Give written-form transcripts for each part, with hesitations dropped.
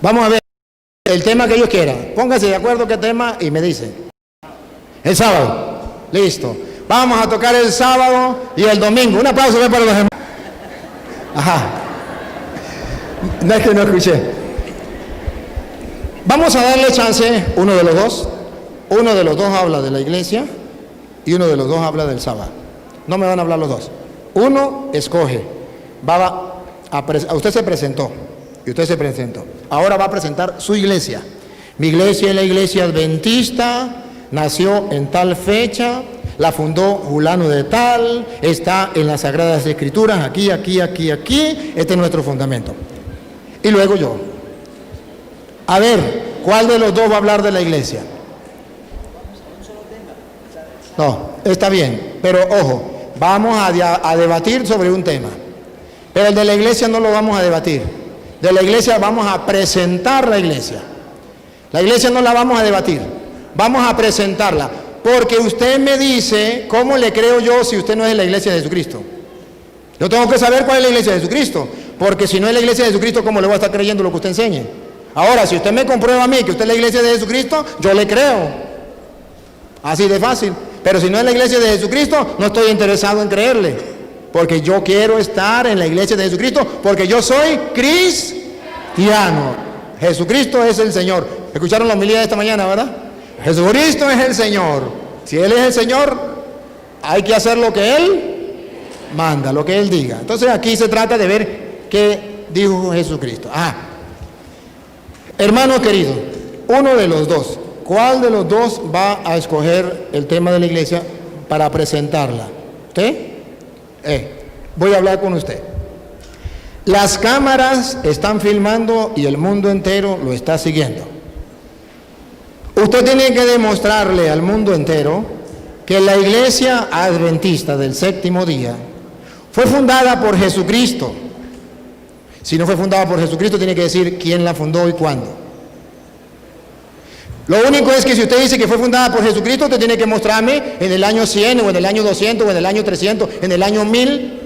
Vamos a ver el tema que ellos quieran. Pónganse de acuerdo qué tema y me dicen. El sábado. Listo. Vamos a tocar el sábado y el domingo. Un aplauso para los demás. Ajá. No es que no escuché. Vamos a darle chance, uno de los dos. Uno de los dos habla de la iglesia y uno de los dos habla del sábado. No me van a hablar los dos. Uno escoge. Usted se presentó. Y usted se presentó. Ahora va a presentar su iglesia. Mi iglesia es la iglesia adventista, nació en tal fecha, la fundó Julano de tal, está en las Sagradas Escrituras, aquí, este es nuestro fundamento. Y luego yo. A ver, ¿cuál de los dos va a hablar de la iglesia? No, está bien, pero ojo, vamos a debatir sobre un tema. Pero el de la iglesia no lo vamos a debatir. De la iglesia vamos a presentar la iglesia. La iglesia no la vamos a debatir, vamos a presentarla. Porque usted me dice, ¿cómo le creo yo si usted no es de la iglesia de Jesucristo? Yo tengo que saber cuál es la iglesia de Jesucristo, porque si no es la iglesia de Jesucristo, ¿cómo le voy a estar creyendo lo que usted enseñe? Ahora, si usted me comprueba a mí que usted es la iglesia de Jesucristo, yo le creo. Así de fácil. Pero si no es la iglesia de Jesucristo, no estoy interesado en creerle. Porque yo quiero estar en la iglesia de Jesucristo, porque yo soy cristiano. Jesucristo es el Señor. ¿Escucharon la homilía de esta mañana, verdad? Jesucristo es el Señor. Si Él es el Señor, hay que hacer lo que Él manda, lo que Él diga. Entonces aquí se trata de ver qué dijo Jesucristo. Hermano querido, uno de los dos, ¿cuál de los dos va a escoger el tema de la iglesia para presentarla? ¿Usted? Voy a hablar con usted. Las cámaras están filmando y el mundo entero lo está siguiendo. Usted tiene que demostrarle al mundo entero que la iglesia adventista del séptimo día fue fundada por Jesucristo. Si no fue fundada por Jesucristo, tiene que decir quién la fundó y cuándo. Lo único es que si usted dice que fue fundada por Jesucristo, usted tiene que mostrarme en el año 100, o en el año 200, o en el año 300, en el año 1000,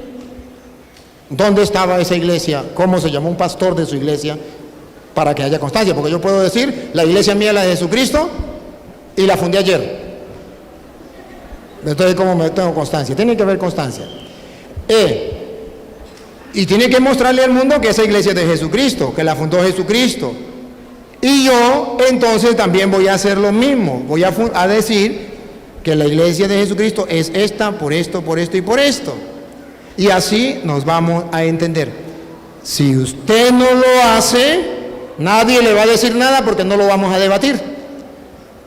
dónde estaba esa iglesia, cómo se llamó un pastor de su iglesia, para que haya constancia, porque yo puedo decir, la iglesia mía es la de Jesucristo, y la fundé ayer. Entonces, ¿cómo me tengo constancia? Tiene que haber constancia. Y tiene que mostrarle al mundo que esa iglesia es de Jesucristo, que la fundó Jesucristo. Y yo, entonces, también voy a hacer lo mismo. Voy a decir que la iglesia de Jesucristo es esta, por esto y por esto. Y así nos vamos a entender. Si usted no lo hace, nadie le va a decir nada porque no lo vamos a debatir.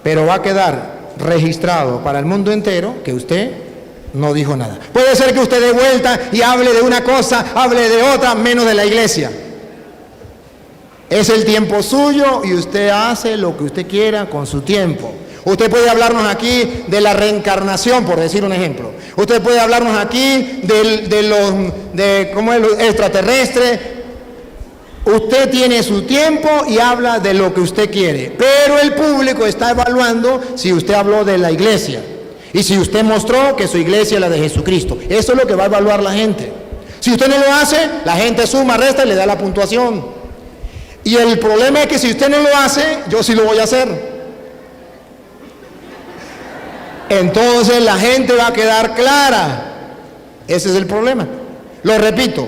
Pero va a quedar registrado para el mundo entero que usted no dijo nada. Puede ser que usted dé vuelta y hable de una cosa, hable de otra, menos de la iglesia. Es el tiempo suyo y usted hace lo que usted quiera con su tiempo. Usted puede hablarnos aquí de la reencarnación, por decir un ejemplo. Usted puede hablarnos aquí de cómo es lo extraterrestre. Usted tiene su tiempo y habla de lo que usted quiere. Pero el público está evaluando si usted habló de la iglesia. Y si usted mostró que su iglesia es la de Jesucristo. Eso es lo que va a evaluar la gente. Si usted no lo hace, la gente suma, resta y le da la puntuación. Y el problema es que si usted no lo hace, yo sí lo voy a hacer. Entonces la gente va a quedar clara. Ese es el problema. Lo repito,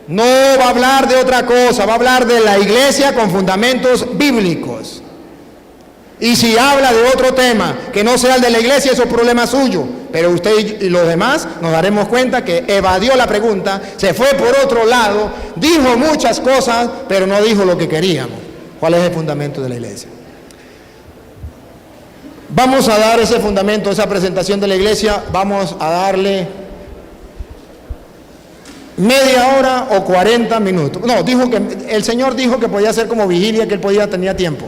no va a hablar de otra cosa, va a hablar de la iglesia con fundamentos bíblicos. Y si habla de otro tema que no sea el de la iglesia, eso es problema suyo. Pero usted y los demás nos daremos cuenta que evadió la pregunta, se fue por otro lado, dijo muchas cosas, pero no dijo lo que queríamos. ¿Cuál es el fundamento de la iglesia? Vamos a dar ese fundamento, esa presentación de la iglesia, vamos a darle media hora o 40 minutos. No, el Señor dijo que podía ser como vigilia, que él tenía tiempo.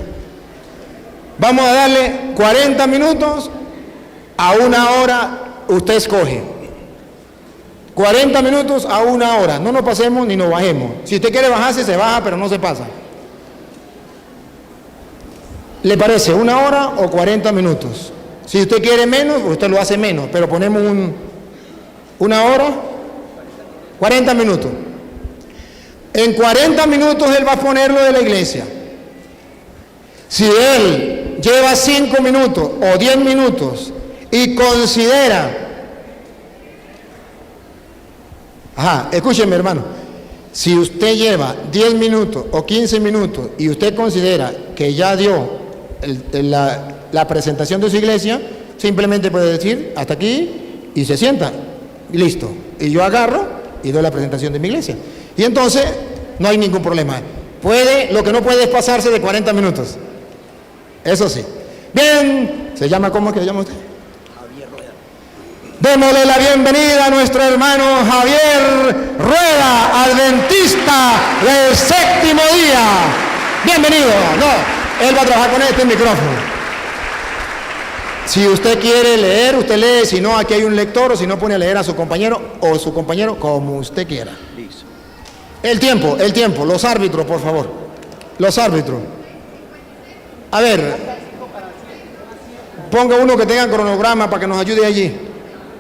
Vamos a darle 40 minutos a una hora, usted escoge. 40 minutos a una hora, no nos pasemos ni nos bajemos. Si usted quiere bajarse, se baja, pero no se pasa. ¿Le parece una hora o 40 minutos? Si usted quiere menos, usted lo hace menos, pero ponemos una hora, 40 minutos. En 40 minutos él va a poner lo de la iglesia. Si él lleva 5 minutos o 10 minutos y considera, escúcheme, hermano, si usted lleva 10 minutos o 15 minutos y usted considera que ya dio la presentación de su iglesia, simplemente puede decir hasta aquí y se sienta y listo, y yo agarro y doy la presentación de mi iglesia, y entonces no hay ningún problema. Lo que no puede es pasarse de 40 minutos, eso sí. Bien, ¿cómo es que se llama usted? Javier Rueda. Démosle la bienvenida a nuestro hermano Javier Rueda, adventista del séptimo día. Bienvenido. No, él va a trabajar con este micrófono. Si usted quiere leer, usted lee. Si no, aquí hay un lector, o si no, pone a leer a su compañero o su compañero, como usted quiera. Listo. El tiempo, los árbitros, por favor. Los árbitros. A ver, ponga uno que tenga cronograma para que nos ayude allí.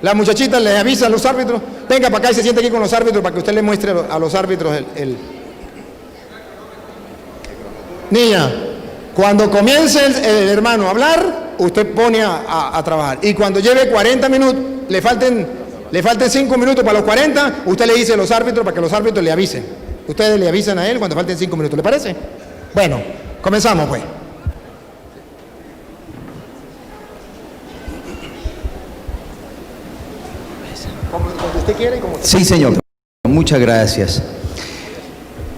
Las muchachitas les avisan a los árbitros. Venga para acá y se siente aquí con los árbitros para que usted le muestre a los árbitros el... Niña, cuando comience el hermano a hablar, usted pone a trabajar. Y cuando lleve 40 minutos, le falten 5 minutos para los 40, usted le dice a los árbitros para que los árbitros le avisen. Ustedes le avisan a él cuando falten 5 minutos, ¿le parece? Bueno, comenzamos pues. Como usted quiere y como usted Sí, señor. Muchas gracias.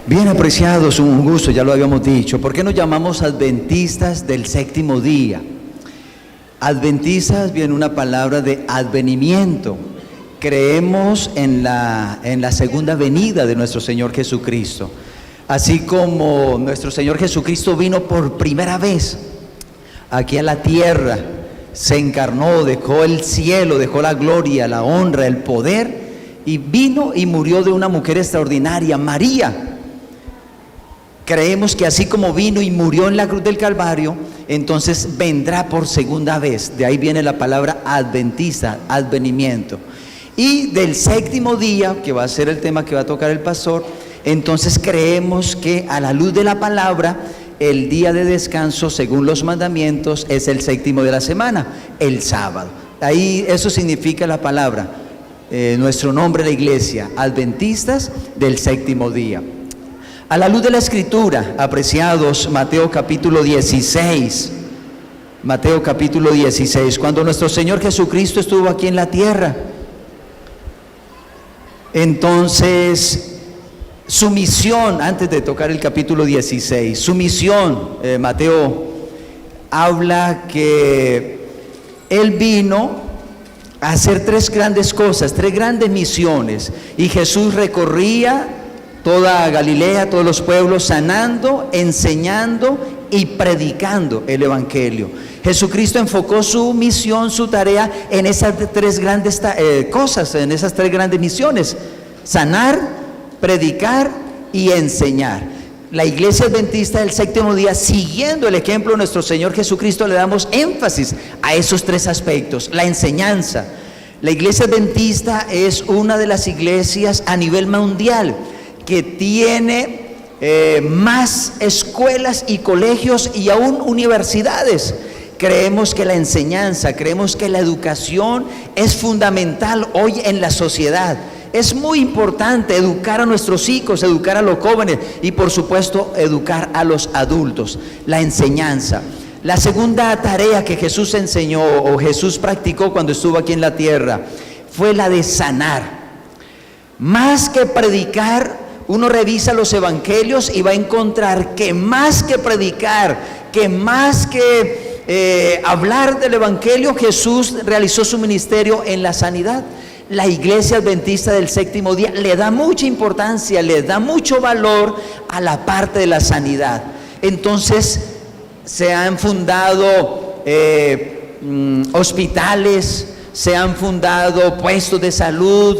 Bien apreciados, un gusto, ya lo habíamos dicho. ¿Por qué nos llamamos adventistas del séptimo día? Adventistas viene una palabra de advenimiento. Creemos en la segunda venida de nuestro Señor Jesucristo. Así como nuestro Señor Jesucristo vino por primera vez aquí a la tierra, se encarnó, dejó el cielo, dejó la gloria, la honra, el poder, y vino y murió de una mujer extraordinaria, María. Creemos que así como vino y murió en la cruz del Calvario, entonces vendrá por segunda vez. De ahí viene la palabra adventista, advenimiento. Y del séptimo día, que va a ser el tema que va a tocar el pastor, entonces creemos que a la luz de la palabra, el día de descanso, según los mandamientos, es el séptimo de la semana, el sábado. Ahí eso significa la palabra, nuestro nombre de la iglesia, adventistas del séptimo día. A la luz de la Escritura, apreciados, Mateo capítulo 16, Mateo capítulo 16, cuando nuestro Señor Jesucristo estuvo aquí en la tierra, entonces su misión, antes de tocar el capítulo 16, su misión, Mateo habla que Él vino a hacer 3 grandes cosas, 3 grandes misiones, y Jesús recorría toda Galilea, todos los pueblos, sanando, enseñando y predicando el Evangelio. Jesucristo enfocó su misión, su tarea en esas 3 grandes cosas, en esas 3 grandes misiones: sanar, predicar y enseñar. La iglesia adventista del séptimo día, siguiendo el ejemplo de nuestro Señor Jesucristo, le damos énfasis a esos 3 aspectos. La enseñanza. La iglesia adventista es una de las iglesias a nivel mundial que tiene más escuelas y colegios y aún universidades. Creemos que la enseñanza, creemos que la educación es fundamental hoy en la sociedad. Es muy importante educar a nuestros hijos, educar a los jóvenes y por supuesto educar a los adultos. La enseñanza. La segunda tarea que Jesús enseñó o Jesús practicó cuando estuvo aquí en la tierra fue la de sanar. Más que predicar, uno revisa los evangelios y va a encontrar que más que predicar, que más que hablar del evangelio, Jesús realizó su ministerio en la sanidad. La iglesia adventista del séptimo día le da mucha importancia, le da mucho valor a la parte de la sanidad. Entonces se han fundado hospitales, se han fundado puestos de salud.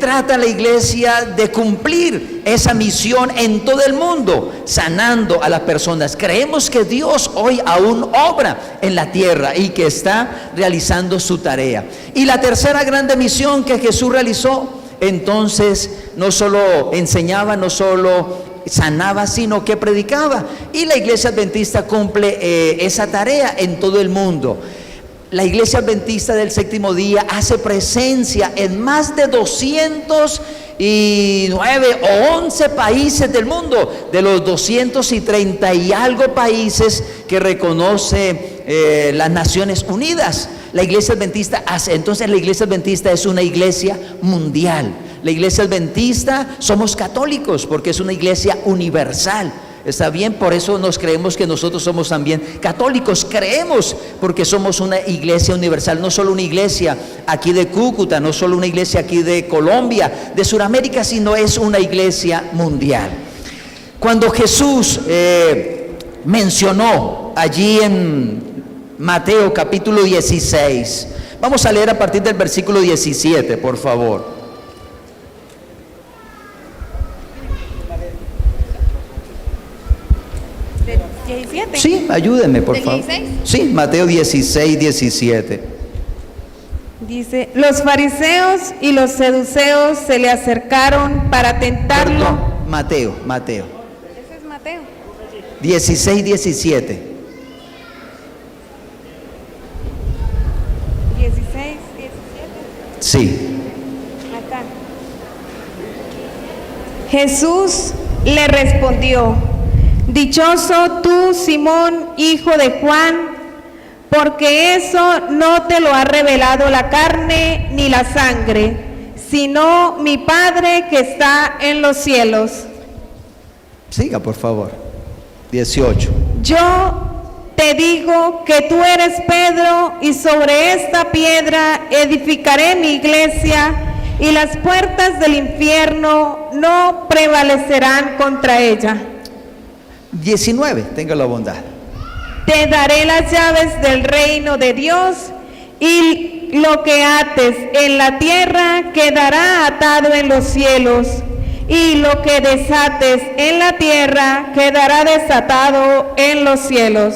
Trata la iglesia de cumplir esa misión en todo el mundo, sanando a las personas. Creemos que Dios hoy aún obra en la tierra y que está realizando su tarea. Y la tercera grande misión que Jesús realizó, entonces no solo enseñaba, no solo sanaba, sino que predicaba. Y la iglesia adventista cumple esa tarea en todo el mundo. La iglesia adventista del séptimo día hace presencia en más de 209 o 11 países del mundo, de los 230 y algo países que reconoce las Naciones Unidas. La iglesia adventista hace, entonces la iglesia adventista es una iglesia mundial. La iglesia adventista somos católicos porque es una iglesia universal. ¿Está bien? Por eso nos creemos que nosotros somos también católicos. Creemos porque somos una iglesia universal, no solo una iglesia aquí de Cúcuta, no solo una iglesia aquí de Colombia, de Sudamérica, sino es una iglesia mundial. Cuando Jesús mencionó allí en Mateo capítulo 16, vamos a leer a partir del versículo 17, por favor. Sí, ayúdenme por favor. 16? Sí, Mateo 16, 17. Dice, los fariseos y los seduceos se le acercaron para tentarlo. Perdón, Mateo. Ese es Mateo. 16, 17. 16, 17. Sí. Acá. Jesús le respondió: dichoso tú, Simón, hijo de Juan, porque eso no te lo ha revelado la carne ni la sangre, sino mi Padre que está en los cielos. Siga, por favor. 18. Yo te digo que tú eres Pedro, y sobre esta piedra edificaré mi iglesia, y las puertas del infierno no prevalecerán contra ella. 19, tenga la bondad. Te daré las llaves del reino de Dios, y lo que ates en la tierra quedará atado en los cielos, y lo que desates en la tierra quedará desatado en los cielos.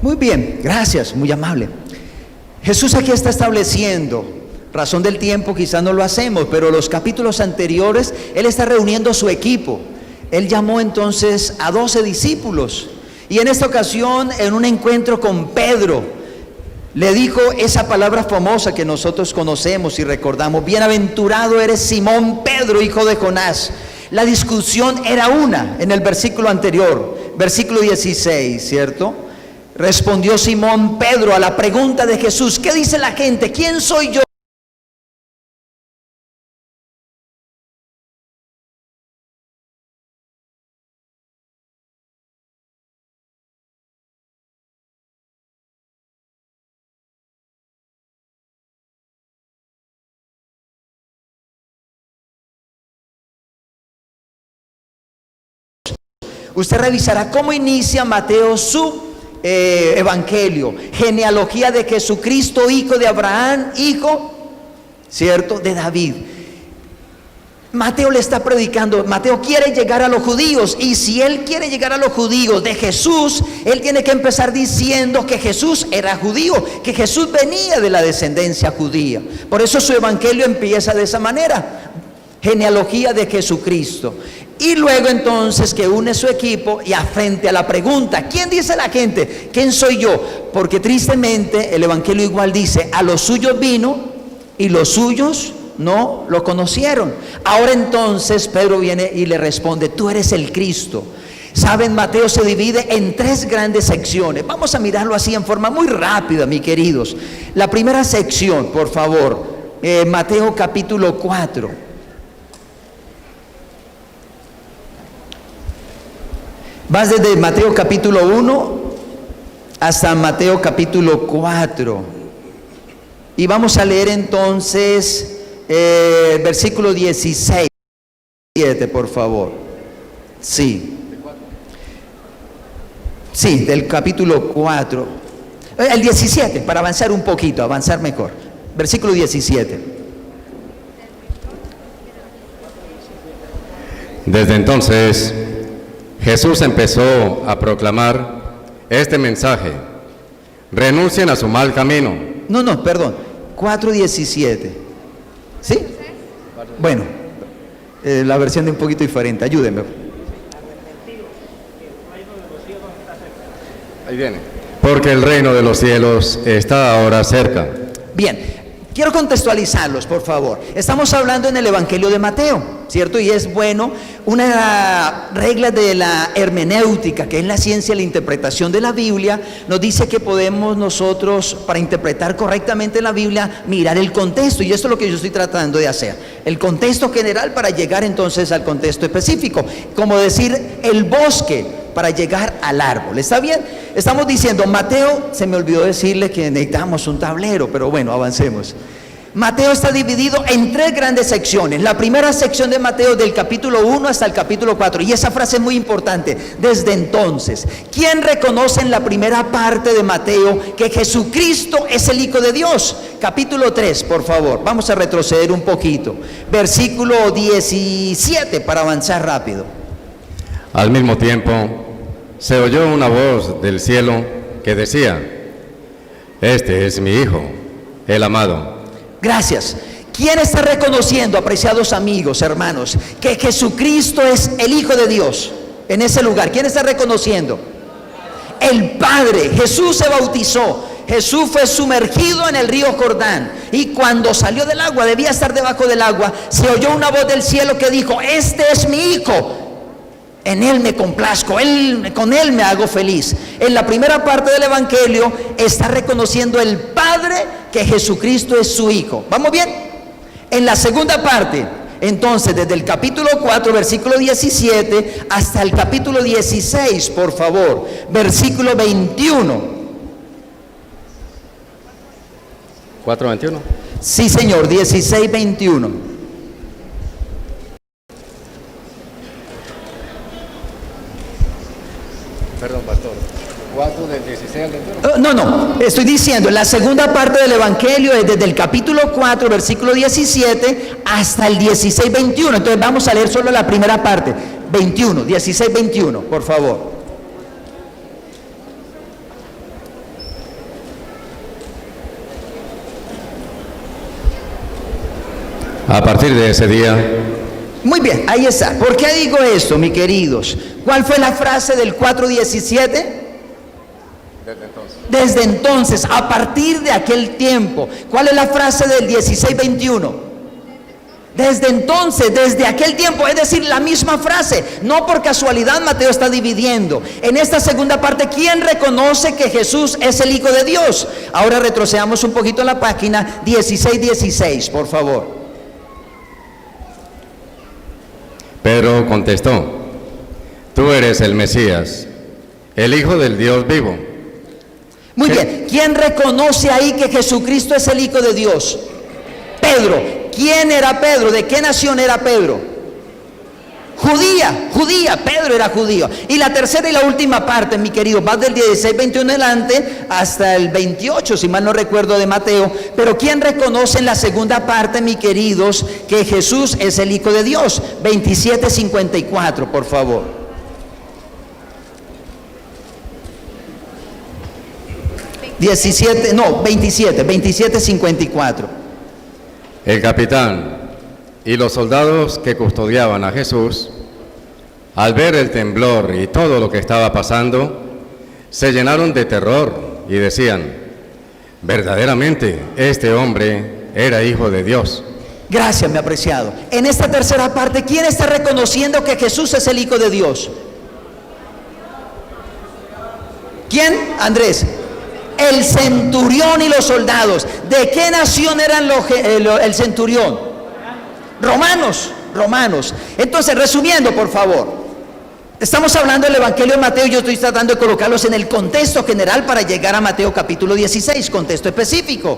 Muy bien, gracias, muy amable. Jesús aquí está estableciendo, razón del tiempo quizás no lo hacemos, pero los capítulos anteriores Él está reuniendo su equipo. Él llamó entonces a 12 discípulos, y en esta ocasión, en un encuentro con Pedro, le dijo esa palabra famosa que nosotros conocemos y recordamos: bienaventurado eres Simón Pedro, hijo de Jonás. La discusión era una en el versículo anterior, versículo 16, ¿cierto? Respondió Simón Pedro a la pregunta de Jesús: ¿qué dice la gente? ¿Quién soy yo? Usted revisará cómo inicia Mateo su evangelio: genealogía de Jesucristo, hijo de Abraham, hijo, ¿cierto?, de David. Mateo le está predicando. Mateo quiere llegar a los judíos, y si él quiere llegar a los judíos de Jesús, él tiene que empezar diciendo que Jesús era judío, que Jesús venía de la descendencia judía. Por eso su evangelio empieza de esa manera: genealogía de Jesucristo. Y luego entonces que une su equipo y frente a la pregunta: ¿quién dice la gente? ¿Quién soy yo? Porque tristemente el evangelio igual dice: a los suyos vino y los suyos no lo conocieron. Ahora entonces Pedro viene y le responde: tú eres el Cristo. Saben, Mateo se divide en 3 grandes secciones. Vamos a mirarlo así en forma muy rápida, mis queridos. La primera sección, por favor, Mateo capítulo 4. Vas desde Mateo capítulo 1 hasta Mateo capítulo 4. Y vamos a leer entonces versículo 16, por favor. Sí. Sí, del capítulo 4. El 17, para avanzar un poquito, avanzar mejor. Versículo 17. Desde entonces, Jesús empezó a proclamar este mensaje: renuncien a su mal camino. No, perdón, 4:17. ¿Sí? Bueno, la versión es un poquito diferente, ayúdenme. Ahí viene. Porque el reino de los cielos está ahora cerca. Bien, quiero contextualizarlos, por favor. Estamos hablando en el Evangelio de Mateo, ¿cierto? Y es bueno, una regla de la hermenéutica, que es la ciencia de la interpretación de la Biblia, nos dice que podemos nosotros, para interpretar correctamente la Biblia, mirar el contexto. Y esto es lo que yo estoy tratando de hacer. El contexto general para llegar entonces al contexto específico. Como decir, el bosque para llegar al árbol. ¿Está bien? Estamos diciendo, Mateo, se me olvidó decirle que necesitamos un tablero, pero bueno, avancemos. Mateo está dividido en 3 grandes secciones. La primera sección de Mateo, del capítulo 1 hasta el capítulo 4, y esa frase es muy importante: desde entonces. ¿Quién reconoce en la primera parte de Mateo que Jesucristo es el Hijo de Dios? Capítulo 3, por favor, vamos a retroceder un poquito, versículo 17, para avanzar rápido. Al mismo tiempo, se oyó una voz del cielo que decía: este es mi Hijo, el amado. Gracias. ¿Quién está reconociendo, apreciados amigos, hermanos, que Jesucristo es el Hijo de Dios en ese lugar? ¿Quién está reconociendo? El Padre. Jesús se bautizó. Jesús fue sumergido en el río Jordán, y cuando salió del agua, debía estar debajo del agua, se oyó una voz del cielo que dijo: este es mi Hijo, en Él me complazco, con Él me hago feliz. En la primera parte del Evangelio está reconociendo el Padre que Jesucristo es su Hijo. ¿Vamos bien? En la segunda parte, entonces, desde el capítulo 4, versículo 17, hasta el capítulo 16, por favor, versículo 21. 4:21. Sí, señor, 16, 21. Perdón, pastor. 4 del 16 al 21. No, estoy diciendo, la segunda parte del Evangelio es desde el capítulo 4, versículo 17, hasta el 16, 21. Entonces vamos a leer solo la primera parte, 21, 16, 21, por favor. A partir de ese día, Muy bien, ahí está. ¿Por qué digo esto, mis queridos? ¿Cuál fue la frase del 4:17? Desde entonces, a partir de aquel tiempo. ¿Cuál es la frase del 16:21? Desde entonces, desde aquel tiempo, es decir, la misma frase. No por casualidad Mateo está dividiendo. En esta segunda parte, ¿quién reconoce que Jesús es el Hijo de Dios? Ahora retrocedamos un poquito a la página 16:16, por favor. Pedro contestó: tú eres el Mesías, el Hijo del Dios vivo. Muy bien, ¿quién reconoce ahí que Jesucristo es el Hijo de Dios? Pedro. ¿Quién era Pedro? ¿De qué nación era Pedro? Judía, Pedro era judío. Y la tercera y la última parte, mi querido, va del 16:21 en adelante hasta el 28, si mal no recuerdo, de Mateo. Pero ¿quién reconoce en la segunda parte, mi queridos, que Jesús es el Hijo de Dios? 27:54, por favor. ¿27? 27:54. El capitán y los soldados que custodiaban a Jesús, al ver el temblor y todo lo que estaba pasando, se llenaron de terror y decían: verdaderamente este hombre era Hijo de Dios. Gracias, mi apreciado. En esta tercera parte, ¿quién está reconociendo que Jesús es el Hijo de Dios? ¿Quién? Andrés. El centurión y los soldados. ¿De qué nación eran el centurión? Romanos. Entonces, resumiendo, por favor, estamos hablando del Evangelio de Mateo. Yo estoy tratando de colocarlos en el contexto general para llegar a Mateo capítulo 16, contexto específico.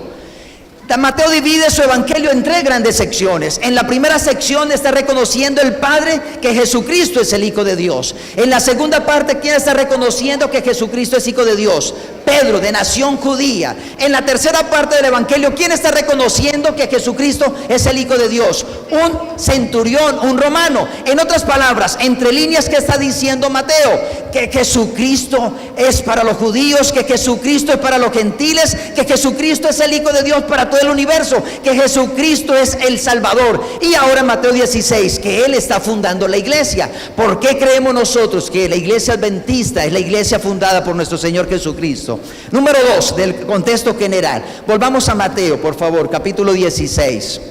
Mateo divide su evangelio en 3 grandes secciones. En la primera sección está reconociendo el Padre que Jesucristo es el Hijo de Dios. En la segunda parte, ¿quién está reconociendo que Jesucristo es Hijo de Dios? Pedro, de nación judía. En la tercera parte del Evangelio, ¿quién está reconociendo que Jesucristo es el Hijo de Dios? Un centurión, un romano. En otras palabras, entre líneas, ¿qué está diciendo Mateo? Que Jesucristo es para los judíos, que Jesucristo es para los gentiles, que Jesucristo es el Hijo de Dios para todo el universo, que Jesucristo es el Salvador. Y ahora en Mateo 16, que Él está fundando la iglesia. ¿Por qué creemos nosotros que la iglesia adventista es la iglesia fundada por nuestro Señor Jesucristo? Número 2, del contexto general. Volvamos a Mateo, por favor, capítulo 16.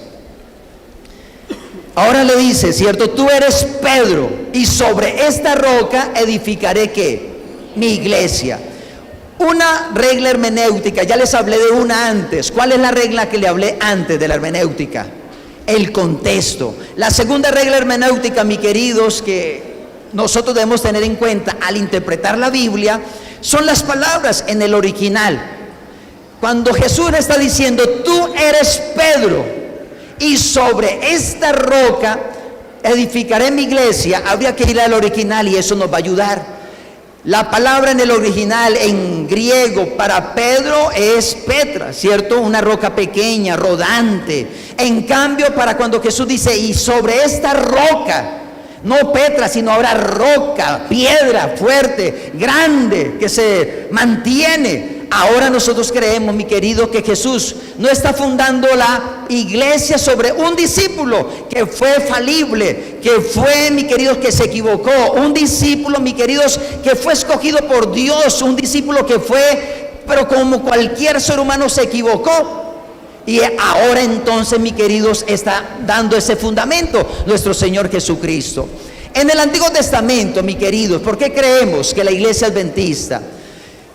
Ahora le dice, ¿cierto? Tú eres Pedro, y sobre esta roca edificaré, ¿qué? Mi iglesia. Una regla hermenéutica, ya les hablé de una antes. ¿Cuál es la regla que le hablé antes de la hermenéutica? El contexto. La segunda regla hermenéutica, mis queridos, que nosotros debemos tener en cuenta al interpretar la Biblia, son las palabras en el original. Cuando Jesús está diciendo, tú eres Pedro, y sobre esta roca edificaré mi iglesia, habría que ir al original y eso nos va a ayudar. La palabra en el original, en griego, para Pedro es Petra, ¿cierto? Una roca pequeña, rodante. En cambio, para cuando Jesús dice, y sobre esta roca, no Petra, sino ahora roca, piedra fuerte, grande, que se mantiene. Ahora nosotros creemos, mi querido, que Jesús no está fundando la iglesia sobre un discípulo que fue falible, que fue, mi queridos, que se equivocó, un discípulo, mi queridos, que fue escogido por Dios, un discípulo que fue, pero como cualquier ser humano se equivocó. Y ahora entonces, mi queridos, está dando ese fundamento nuestro Señor Jesucristo. En el Antiguo Testamento, mi queridos, ¿por qué creemos que la iglesia adventista?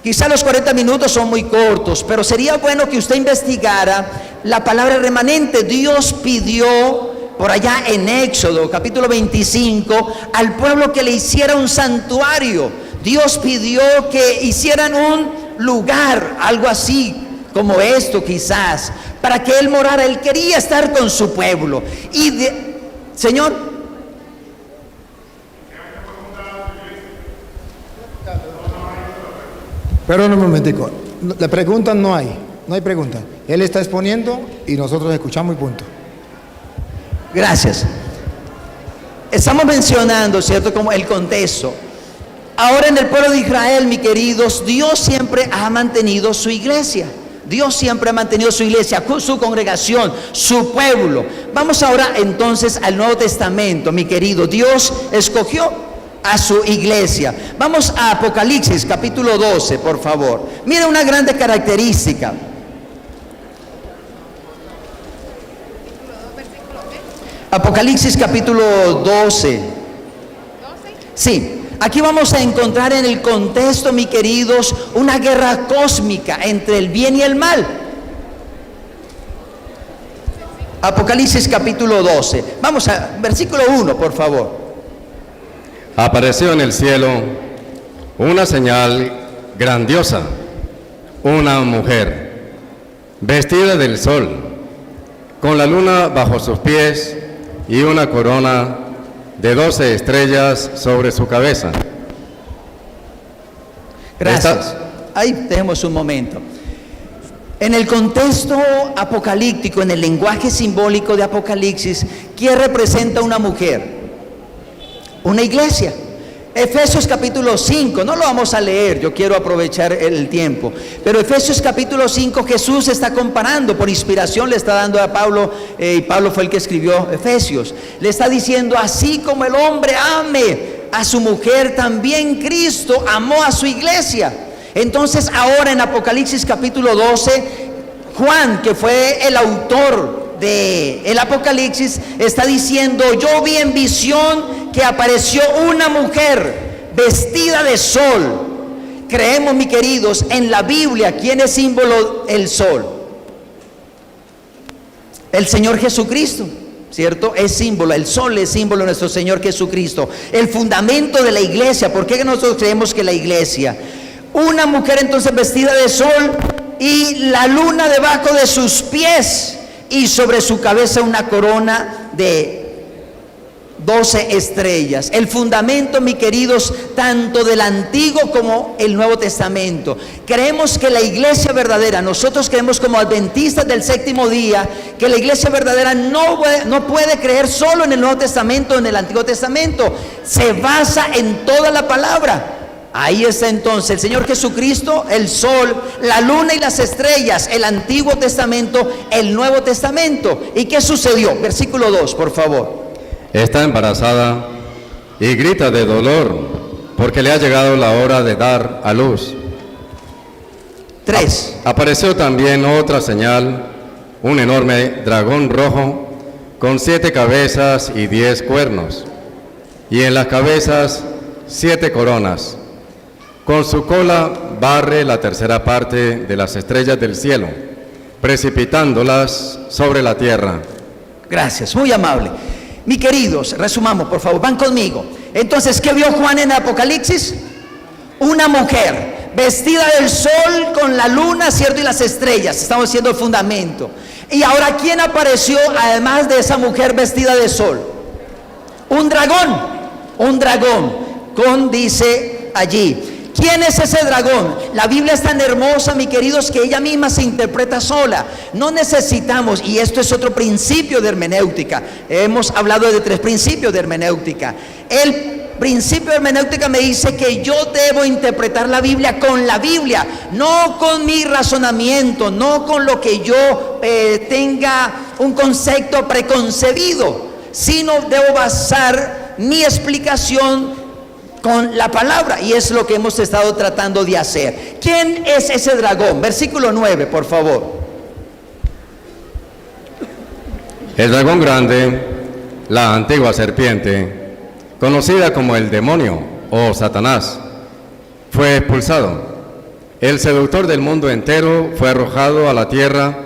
Quizá los 40 minutos son muy cortos, pero sería bueno que usted investigara la palabra remanente. Dios pidió por allá en Éxodo, capítulo 25, al pueblo que le hiciera un santuario. Dios pidió que hicieran un lugar, algo así como esto quizás, para que Él morara. Él quería estar con su pueblo. Señor, Pero un momentico, la pregunta no hay pregunta. Él está exponiendo y nosotros escuchamos y punto. gracias. Estamos mencionando, ¿cierto?, como el contexto. Ahora en el pueblo de Israel, mis queridos, Dios siempre ha mantenido su iglesia. Dios siempre ha mantenido su iglesia, su congregación, su pueblo. Vamos ahora entonces al Nuevo Testamento, mi querido. Dios escogió a su iglesia. Vamos a Apocalipsis capítulo 12, por favor. Mira una grande característica. Apocalipsis capítulo 12. Sí, aquí vamos a encontrar en el contexto, mis queridos, una guerra cósmica entre el bien y el mal. Apocalipsis capítulo 12. Vamos a versículo 1, por favor. Apareció en el cielo una señal grandiosa, una mujer vestida del sol, con la luna bajo sus pies y una corona de 12 estrellas sobre su cabeza. Gracias. Ahí tenemos un momento. En el contexto apocalíptico, en el lenguaje simbólico de Apocalipsis, ¿quién representa una mujer? Una iglesia. Efesios capítulo 5, no lo vamos a leer, yo quiero aprovechar el tiempo, pero Efesios capítulo 5, Jesús está comparando, por inspiración le está dando a Pablo, y Pablo fue el que escribió Efesios, le está diciendo, así como el hombre ame a su mujer, también Cristo amó a su iglesia. Entonces ahora en Apocalipsis capítulo 12, Juan, que fue el autor del Apocalipsis, está diciendo, yo vi en visión que apareció una mujer vestida de sol. Creemos, mis queridos, en la Biblia, ¿quién es símbolo el sol? El Señor Jesucristo, ¿cierto? Es símbolo, el sol es símbolo de nuestro Señor Jesucristo. El fundamento de la iglesia. ¿Por qué nosotros creemos que la iglesia? Una mujer entonces vestida de sol y la luna debajo de sus pies y sobre su cabeza una corona de 12 estrellas. El fundamento, mis queridos, tanto del Antiguo como el Nuevo Testamento. Creemos que la iglesia verdadera, nosotros creemos como adventistas del séptimo día, que la iglesia verdadera no puede creer solo en el Nuevo Testamento o en el Antiguo Testamento. Se basa en toda la palabra. Ahí está entonces el Señor Jesucristo, el sol, la luna y las estrellas, el Antiguo Testamento, el Nuevo Testamento. ¿Y qué sucedió? Versículo 2, por favor. Está embarazada y grita de dolor porque le ha llegado la hora de dar a luz. 3. Apareció también otra señal, un enorme dragón rojo con 7 cabezas y 10 cuernos, y en las cabezas 7 coronas. Con su cola barre la tercera parte de las estrellas del cielo, precipitándolas sobre la tierra. Gracias, muy amable. Mis queridos, resumamos, por favor, van conmigo. Entonces, ¿qué vio Juan en Apocalipsis? Una mujer vestida del sol con la luna, ¿cierto? Y las estrellas. Estamos haciendo el fundamento. Y ahora, ¿quién apareció además de esa mujer vestida de sol? Un dragón, dice allí. ¿Quién es ese dragón? La Biblia es tan hermosa, mis queridos, que ella misma se interpreta sola. No necesitamos, y esto es otro principio de hermenéutica. Hemos hablado de 3 principios de hermenéutica. El principio de hermenéutica me dice que yo debo interpretar la Biblia, no con mi razonamiento, no con lo que yo tenga un concepto preconcebido, sino debo basar mi explicación con la palabra, y es lo que hemos estado tratando de hacer. ¿Quién es ese dragón? Versículo 9, por favor. El dragón grande, la antigua serpiente, conocida como el demonio o Satanás, fue expulsado. El seductor del mundo entero fue arrojado a la tierra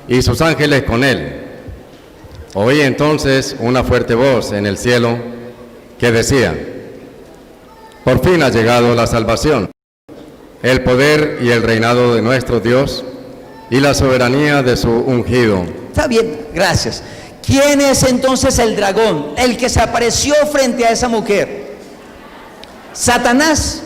y sus ángeles con él. Oí entonces una fuerte voz en el cielo que decía: por fin ha llegado la salvación, el poder y el reinado de nuestro Dios y la soberanía de su ungido. Está bien, gracias. ¿Quién es entonces el dragón? El que se apareció frente a esa mujer. Satanás.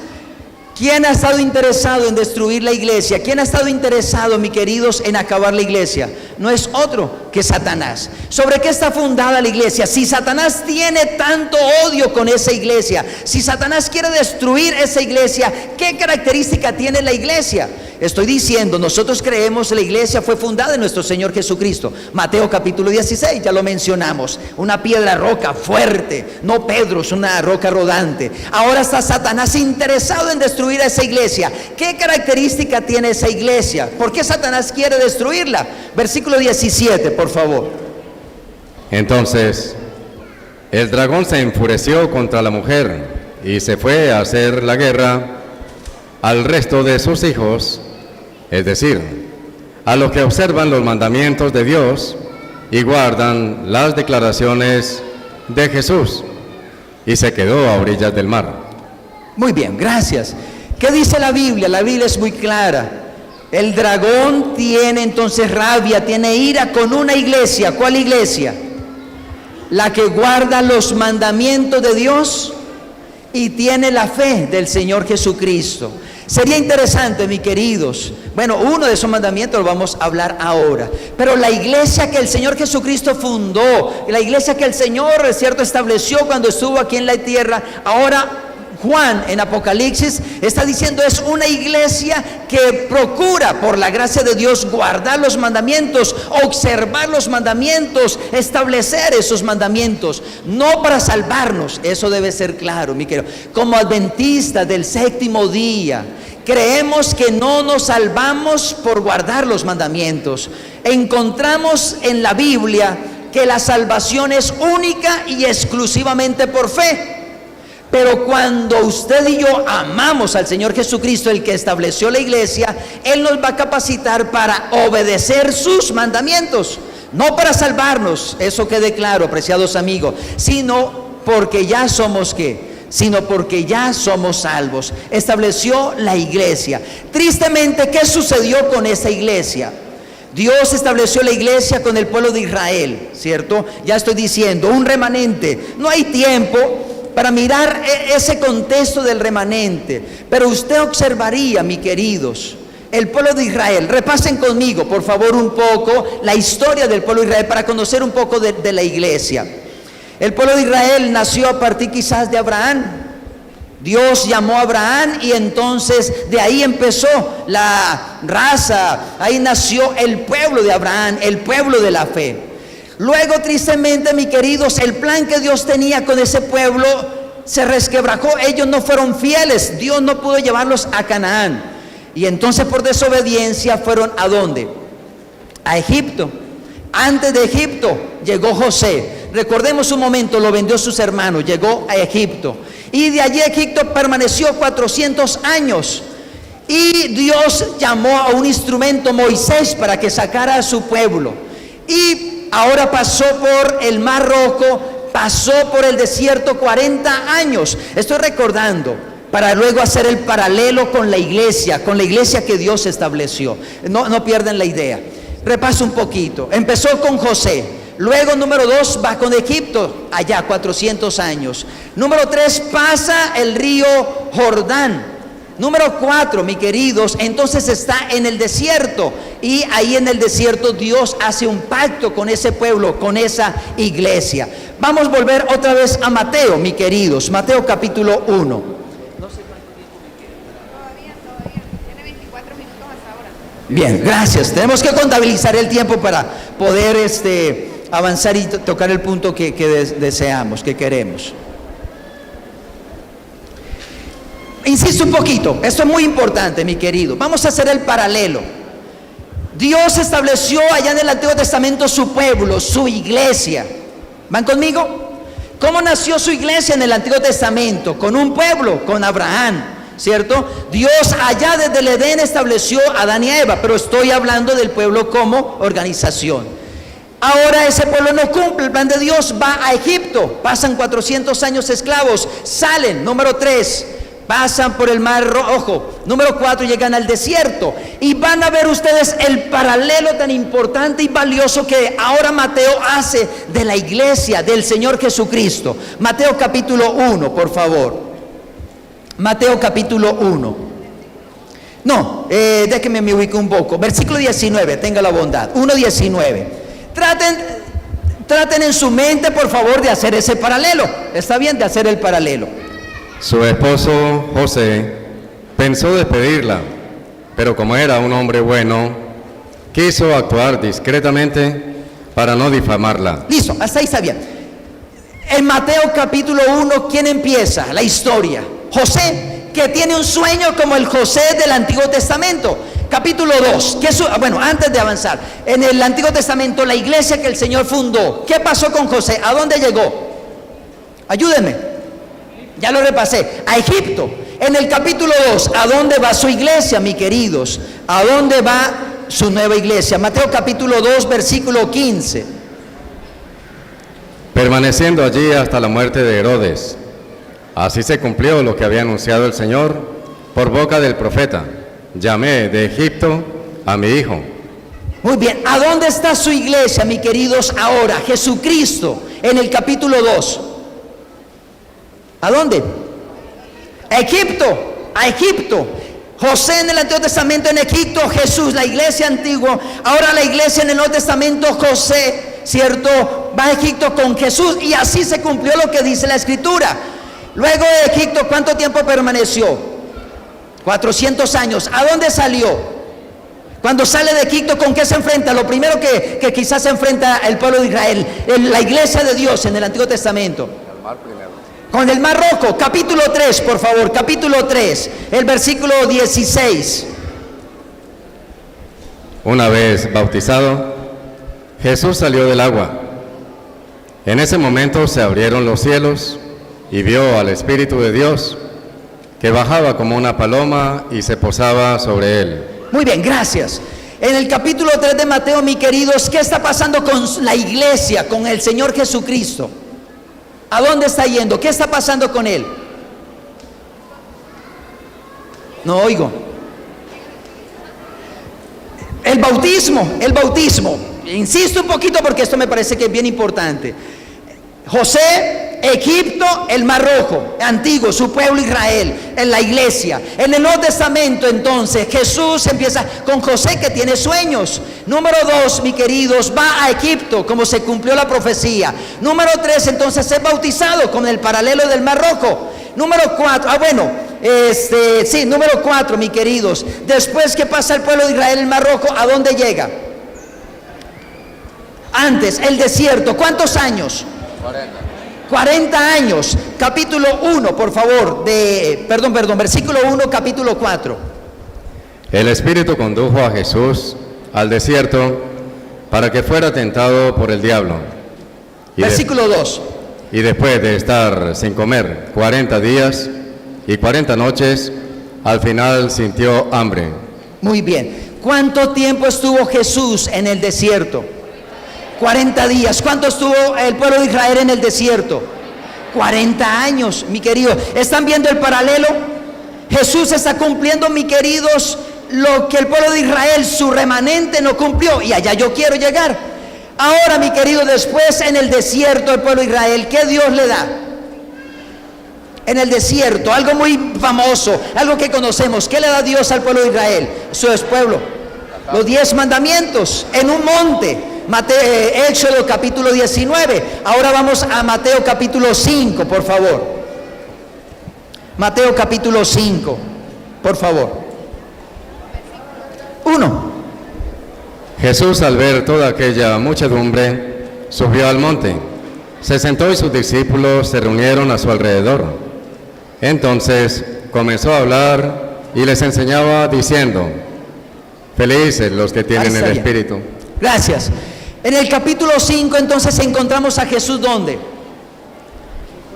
¿Quién ha estado interesado en destruir la iglesia? ¿Quién ha estado interesado, mis queridos, en acabar la iglesia? No es otro que Satanás. ¿Sobre qué está fundada la iglesia? Si Satanás tiene tanto odio con esa iglesia, si Satanás quiere destruir esa iglesia, ¿qué característica tiene la iglesia? Estoy diciendo, nosotros creemos que la iglesia fue fundada en nuestro Señor Jesucristo. Mateo capítulo 16, ya lo mencionamos. Una piedra roca fuerte, no Pedro, es una roca rodante. Ahora está Satanás interesado en destruir a esa iglesia. ¿Qué característica tiene esa iglesia? ¿Por qué Satanás quiere destruirla? Versículo 17, por favor. Entonces, el dragón se enfureció contra la mujer y se fue a hacer la guerra al resto de sus hijos, es decir, a los que observan los mandamientos de Dios y guardan las declaraciones de Jesús, y se quedó a orillas del mar. Muy bien, gracias. ¿Qué dice la Biblia? La Biblia es muy clara. El dragón tiene entonces rabia, tiene ira con una iglesia. ¿Cuál iglesia? La que guarda los mandamientos de Dios y tiene la fe del Señor Jesucristo. Sería interesante, mis queridos, bueno, uno de esos mandamientos lo vamos a hablar ahora, pero la iglesia que el Señor Jesucristo fundó, la iglesia que el Señor, es cierto, estableció cuando estuvo aquí en la tierra, ahora Juan en Apocalipsis está diciendo es una iglesia que procura por la gracia de Dios guardar los mandamientos, observar los mandamientos, establecer esos mandamientos, no para salvarnos, eso debe ser claro, mi querido. Como adventistas del séptimo día, creemos que no nos salvamos por guardar los mandamientos. Encontramos en la Biblia que la salvación es única y exclusivamente por fe. Pero cuando usted y yo amamos al Señor Jesucristo, el que estableció la iglesia, Él nos va a capacitar para obedecer sus mandamientos. No para salvarnos, eso quede claro, apreciados amigos, sino porque ya somos ¿qué? Sino porque ya somos salvos. Estableció la iglesia. Tristemente, ¿qué sucedió con esa iglesia? Dios estableció la iglesia con el pueblo de Israel, ¿cierto? Ya estoy diciendo, un remanente. No hay tiempo para mirar ese contexto del remanente, pero usted observaría, mis queridos, el pueblo de Israel. Repasen conmigo, por favor, un poco la historia del pueblo de Israel para conocer un poco de la iglesia. El pueblo de Israel nació a partir quizás de Abraham. Dios llamó a Abraham y entonces de ahí empezó la raza, ahí nació el pueblo de Abraham, el pueblo de la fe. Luego, tristemente, mis queridos, el plan que Dios tenía con ese pueblo se resquebrajó. Ellos no fueron fieles, Dios no pudo llevarlos a Canaán. Y entonces por desobediencia fueron ¿a dónde? A Egipto. Antes de Egipto llegó José. Recordemos un momento, lo vendió a sus hermanos, llegó a Egipto. Y de allí Egipto permaneció 400 años. Y Dios llamó a un instrumento, Moisés, para que sacara a su pueblo. Y ahora pasó por el Mar Rojo, pasó por el desierto 40 años. Estoy recordando, para luego hacer el paralelo con la iglesia que Dios estableció. No pierdan la idea. Repaso un poquito. Empezó con José. Luego, número 2, va con Egipto, allá 400 años. Número 3, pasa el río Jordán. Número 4, mis queridos, entonces está en el desierto. Y ahí en el desierto Dios hace un pacto con ese pueblo, con esa iglesia. Vamos a volver otra vez a Mateo, mis queridos. Mateo capítulo 1. Bien, gracias. Tenemos que contabilizar el tiempo para poder avanzar y tocar el punto que deseamos, que queremos. Insisto un poquito, esto es muy importante, mi querido. Vamos a hacer el paralelo. Dios estableció allá en el Antiguo Testamento su pueblo, su iglesia. ¿Van conmigo? ¿Cómo nació su iglesia en el Antiguo Testamento? Con un pueblo, con Abraham, ¿cierto? Dios allá desde el Edén estableció a Adán y a Eva, pero estoy hablando del pueblo como organización. Ahora ese pueblo no cumple el plan de Dios, va a Egipto, pasan 400 años esclavos, salen. Número 3, pasan por el Mar Rojo. Número 4, llegan al desierto. Y van a ver ustedes el paralelo tan importante y valioso que ahora Mateo hace de la iglesia del Señor Jesucristo. Mateo capítulo 1, por favor. Mateo capítulo 1. No, déjenme me ubico un poco. Versículo 19, tenga la bondad. 1:19. Traten en su mente, por favor, de hacer ese paralelo. Está bien de hacer el paralelo. Su esposo José pensó despedirla, pero como era un hombre bueno, quiso actuar discretamente para no difamarla. Listo, hasta ahí está bien. En Mateo capítulo 1, ¿quién empieza la historia? José, que tiene un sueño como el José del Antiguo Testamento. Capítulo 2, bueno, antes de avanzar, en el Antiguo Testamento, la iglesia que el Señor fundó, ¿qué pasó con José? ¿A dónde llegó? Ayúdenme, ya lo repasé, a Egipto. En el capítulo 2, ¿a dónde va su iglesia, mis queridos? ¿A dónde va su nueva iglesia? Mateo capítulo 2, versículo 15. Permaneciendo allí hasta la muerte de Herodes. Así se cumplió lo que había anunciado el Señor por boca del profeta. Llamé de Egipto a mi hijo. Muy bien, ¿a dónde está su iglesia, mis queridos, ahora? Jesucristo, en el capítulo 2. ¿A dónde? A Egipto, a Egipto. José en el Antiguo Testamento en Egipto, Jesús, la iglesia antigua. Ahora la iglesia en el Nuevo Testamento, José, ¿cierto? Va a Egipto con Jesús y así se cumplió lo que dice la Escritura. Luego de Egipto, ¿cuánto tiempo permaneció? 400 años. ¿A dónde salió? Cuando sale de Egipto, ¿con qué se enfrenta? Lo primero que quizás se enfrenta el pueblo de Israel, la iglesia de Dios en el Antiguo Testamento. Con el Mar Rojo. Capítulo 3, por favor, capítulo 3, el versículo 16. Una vez bautizado, Jesús salió del agua. En ese momento se abrieron los cielos y vio al Espíritu de Dios que bajaba como una paloma y se posaba sobre él. Muy bien, gracias. En el capítulo 3 de Mateo, mis queridos, ¿qué está pasando con la iglesia, con el Señor Jesucristo? ¿A dónde está yendo? ¿Qué está pasando con él? No oigo. El bautismo. Insisto un poquito porque esto me parece que es bien importante. José, Egipto, el Mar Rojo, antiguo, su pueblo Israel, en la iglesia. En el Nuevo Testamento entonces Jesús empieza con José, que tiene sueños. Número 2, mis queridos, va a Egipto, como se cumplió la profecía. Número 3, entonces es bautizado con el paralelo del Mar Rojo. Número 4, número 4, mis queridos, después que pasa el pueblo de Israel el Mar Rojo, ¿a dónde llega? Antes, el desierto. ¿Cuántos años? 40 años. Capítulo 1, por favor, versículo 1, capítulo 4. El Espíritu condujo a Jesús al desierto para que fuera tentado por el diablo. Versículo 2. Y después de estar sin comer 40 días y 40 noches, al final sintió hambre. Muy bien. ¿Cuánto tiempo estuvo Jesús en el desierto? 40 días. ¿Cuánto estuvo el pueblo de Israel en el desierto? 40 años, mi querido. ¿Están viendo el paralelo? Jesús está cumpliendo, mi queridos, lo que el pueblo de Israel, su remanente, no cumplió. Y allá yo quiero llegar. Ahora, mi querido, después en el desierto el pueblo de Israel, ¿qué Dios le da? En el desierto, algo muy famoso, algo que conocemos. ¿Qué le da Dios al pueblo de Israel? Su pueblo. Los 10 mandamientos en un monte. Éxodo capítulo 19. Ahora vamos a Mateo capítulo 5, por favor. Mateo capítulo 5, por favor. 1. Jesús, al ver toda aquella muchedumbre, subió al monte. Se sentó y sus discípulos se reunieron a su alrededor. Entonces comenzó a hablar y les enseñaba diciendo: felices los que tienen el Espíritu. Gracias. En el capítulo 5 entonces encontramos a Jesús, ¿dónde?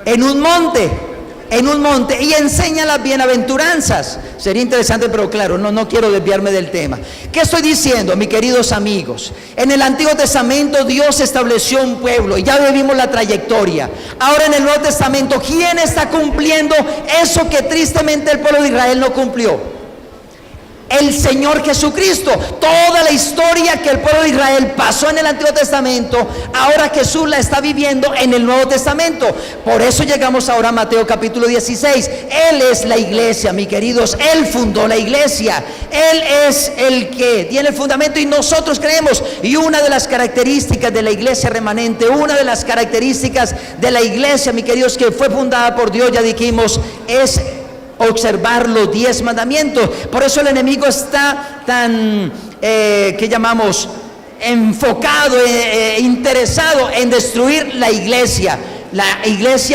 En un monte, y enseña las bienaventuranzas. Sería interesante, pero claro, no quiero desviarme del tema. ¿Qué estoy diciendo, mis queridos amigos? En el Antiguo Testamento Dios estableció un pueblo y ya vivimos la trayectoria. Ahora en el Nuevo Testamento, ¿quién está cumpliendo eso que tristemente el pueblo de Israel no cumplió? El Señor Jesucristo. Toda la historia que el pueblo de Israel pasó en el Antiguo Testamento, ahora Jesús la está viviendo en el Nuevo Testamento. Por eso llegamos ahora a Mateo capítulo 16. Él es la iglesia, mis queridos. Él fundó la iglesia. Él es el que tiene el fundamento y nosotros creemos. Y una de las características de la iglesia remanente, una de las características de la iglesia, mis queridos, que fue fundada por Dios, ya dijimos, es observar los 10 mandamientos. Por eso el enemigo está tan, ¿qué llamamos? Enfocado, interesado en destruir la iglesia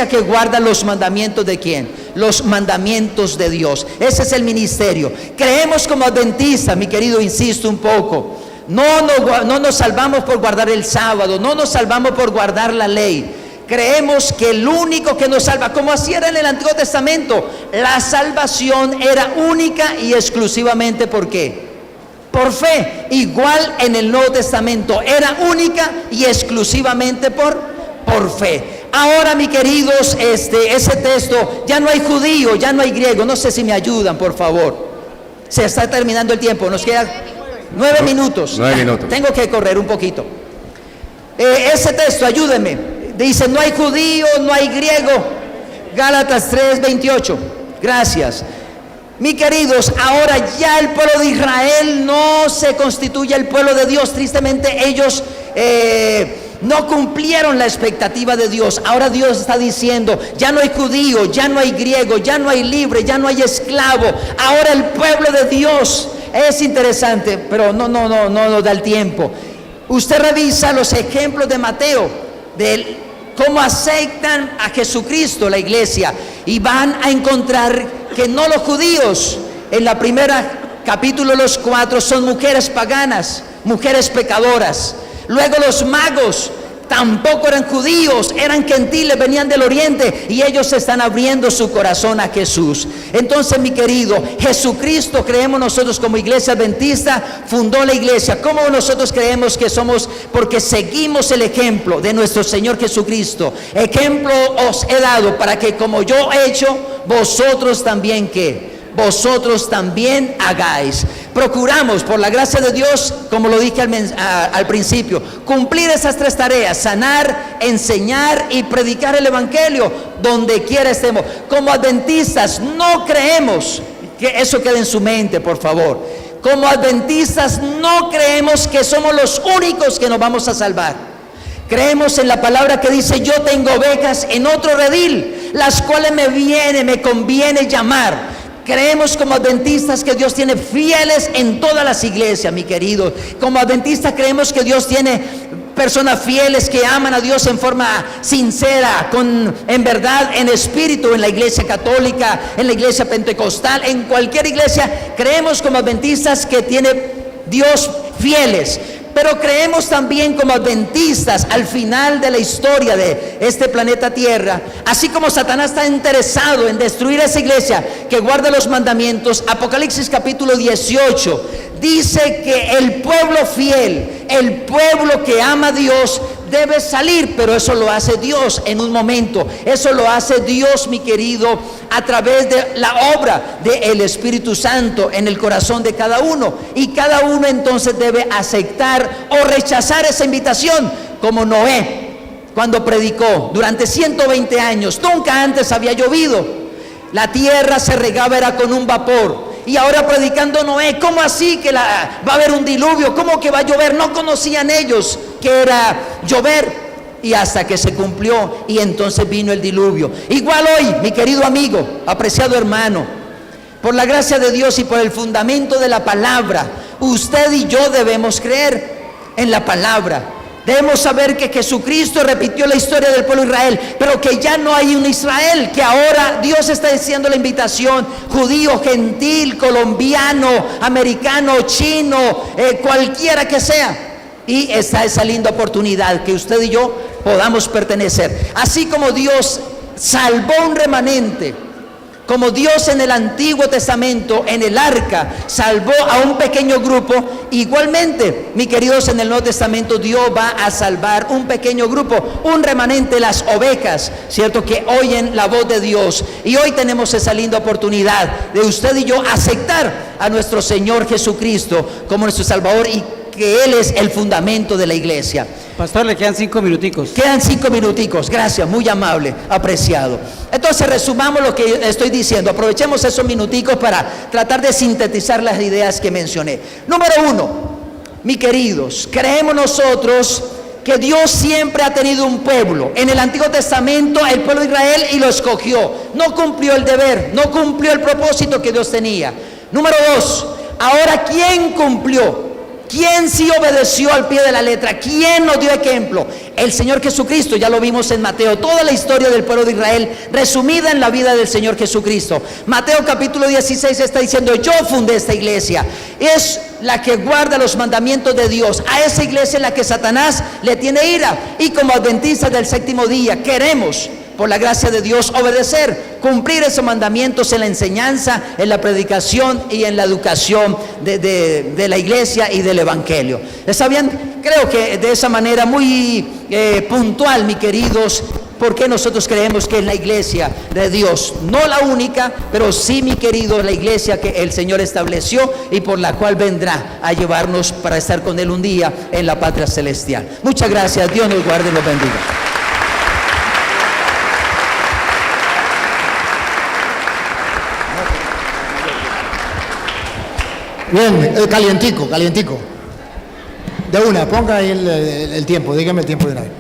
que guarda los mandamientos ¿de quién? Los mandamientos de Dios. Ese es el ministerio. Creemos como adventistas, mi querido, insisto un poco, no nos salvamos por guardar el sábado, no nos salvamos por guardar la ley. Creemos que el único que nos salva, como así era en el Antiguo Testamento, la salvación era única y exclusivamente ¿por qué? Por fe. Igual en el Nuevo Testamento era única y exclusivamente por fe. Ahora, mis queridos, ese texto, ya no hay judío, ya no hay griego. No sé si me ayudan, por favor. Se está terminando el tiempo, nos quedan 9 minutos. 9 minutos. Tengo que correr un poquito. Ese texto, ayúdenme. Dice, no hay judío, no hay griego. Gálatas 3:28. Gracias. Mis queridos, ahora ya el pueblo de Israel no se constituye el pueblo de Dios. Tristemente ellos no cumplieron la expectativa de Dios. Ahora Dios está diciendo, ya no hay judío, ya no hay griego, ya no hay libre, ya no hay esclavo. Ahora el pueblo de Dios. Es interesante, pero no nos da el tiempo. Usted revisa los ejemplos de Mateo, de cómo aceptan a Jesucristo la iglesia, y van a encontrar que no los judíos, en la primera capítulo los 4 son mujeres paganas, mujeres pecadoras. Luego los magos tampoco eran judíos, eran gentiles, venían del oriente, y ellos están abriendo su corazón a Jesús. Entonces, mi querido, Jesucristo, creemos nosotros como iglesia adventista, fundó la iglesia. ¿Cómo nosotros creemos que somos? Porque seguimos el ejemplo de nuestro Señor Jesucristo. Ejemplo os he dado para que como yo he hecho, vosotros también ¿qué? vosotros también hagáis. Procuramos, por la gracia de Dios, como lo dije al principio, cumplir esas tres tareas: sanar, enseñar y predicar el evangelio donde quiera estemos. Como adventistas no creemos, que eso quede en su mente, por favor. Como adventistas no creemos que somos los únicos que nos vamos a salvar. Creemos en la palabra que dice: yo tengo ovejas en otro redil, las cuales me conviene llamar. Creemos como adventistas que Dios tiene fieles en todas las iglesias, mi querido. Como adventistas creemos que Dios tiene personas fieles que aman a Dios en forma sincera, en verdad, en espíritu, en la iglesia católica, en la iglesia pentecostal, en cualquier iglesia. Creemos como adventistas que tiene Dios fieles. Pero creemos también como adventistas, al final de la historia de este planeta Tierra, así como Satanás está interesado en destruir esa iglesia que guarda los mandamientos, Apocalipsis capítulo 18 dice que el pueblo fiel, el pueblo que ama a Dios, debe salir, pero eso lo hace Dios en un momento. Eso lo hace Dios, mi querido, a través de la obra del Espíritu Santo en el corazón de cada uno. Y cada uno entonces debe aceptar o rechazar esa invitación, como Noé, cuando predicó durante 120 años. Nunca antes había llovido, la tierra se regaba era con un vapor. Y ahora predicando Noé, ¿cómo así que va a haber un diluvio? ¿Cómo que va a llover? No conocían ellos que era llover, y hasta que se cumplió, y entonces vino el diluvio. Igual hoy, mi querido amigo, apreciado hermano, por la gracia de Dios y por el fundamento de la palabra, usted y yo debemos creer en la palabra. Debemos saber que Jesucristo repitió la historia del pueblo de Israel, pero que ya no hay un Israel, que ahora Dios está diciendo la invitación: judío, gentil, colombiano, americano, chino, cualquiera que sea. Y está esa linda oportunidad que usted y yo podamos pertenecer. Así como Dios salvó un remanente, como Dios en el Antiguo Testamento, en el arca, salvó a un pequeño grupo, igualmente, mis queridos, en el Nuevo Testamento Dios va a salvar un pequeño grupo, un remanente, las ovejas, ¿cierto?, que oyen la voz de Dios. Y hoy tenemos esa linda oportunidad de usted y yo aceptar a nuestro Señor Jesucristo como nuestro Salvador, y que Él es el fundamento de la iglesia. Pastor, le quedan 5 minuticos. Quedan 5 minuticos, gracias, muy amable, apreciado. Entonces resumamos lo que estoy diciendo, aprovechemos esos minuticos para tratar de sintetizar las ideas que mencioné. Número 1, mis queridos, creemos nosotros que Dios siempre ha tenido un pueblo. En el Antiguo Testamento el pueblo de Israel, y lo escogió. No cumplió el deber, no cumplió el propósito que Dios tenía. Número 2, ahora ¿quién cumplió? ¿Quién sí obedeció al pie de la letra? ¿Quién nos dio ejemplo? El Señor Jesucristo. Ya lo vimos en Mateo, toda la historia del pueblo de Israel resumida en la vida del Señor Jesucristo. Mateo capítulo 16 está diciendo: yo fundé esta iglesia, es la que guarda los mandamientos de Dios. A esa iglesia en la que Satanás le tiene ira, y como adventistas del séptimo día queremos, por la gracia de Dios, obedecer, cumplir esos mandamientos en la enseñanza, en la predicación y en la educación de la iglesia y del evangelio. ¿Está bien? Creo que de esa manera muy puntual, mis queridos, porque nosotros creemos que es la iglesia de Dios, no la única, pero sí, mi querido, la iglesia que el Señor estableció y por la cual vendrá a llevarnos para estar con Él un día en la patria celestial. Muchas gracias, Dios nos guarde y nos bendiga. Bien, calientico. De una, ponga ahí el tiempo, dígame el tiempo de una vez.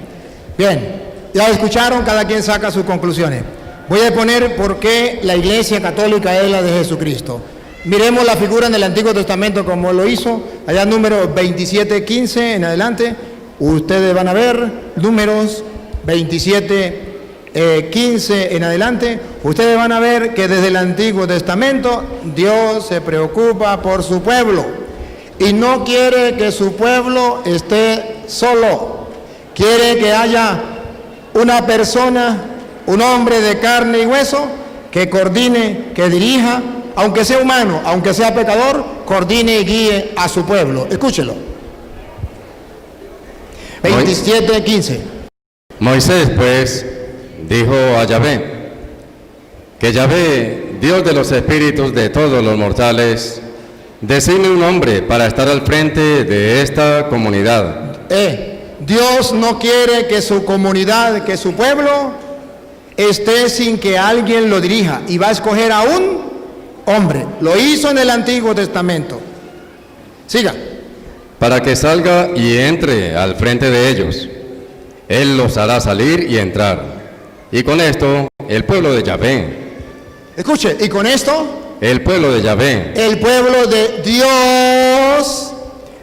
Bien, ya escucharon, cada quien saca sus conclusiones. Voy a poner por qué la iglesia católica es la de Jesucristo. Miremos la figura en el Antiguo Testamento como lo hizo, allá números 27:15 en adelante. Ustedes van a ver números 27:15 en adelante. Ustedes van a ver que desde el Antiguo Testamento Dios se preocupa por su pueblo y no quiere que su pueblo esté solo. Quiere que haya una persona, un hombre de carne y hueso, que coordine, que dirija, aunque sea humano, aunque sea pecador, coordine y guíe a su pueblo. Escúchelo. 27:15. Moisés pues dijo a Yahvé, que Yahvé Dios de los espíritus de todos los mortales, designe un hombre para estar al frente de esta comunidad. Dios no quiere que su comunidad, que su pueblo esté sin que alguien lo dirija, y va a escoger a un hombre. Lo hizo en el Antiguo Testamento. Siga. Para que salga y entre al frente de ellos. Él los hará salir y entrar. Y con esto, el pueblo de Yahvé. Escuche, y con esto, El pueblo de Yahvé el pueblo de Dios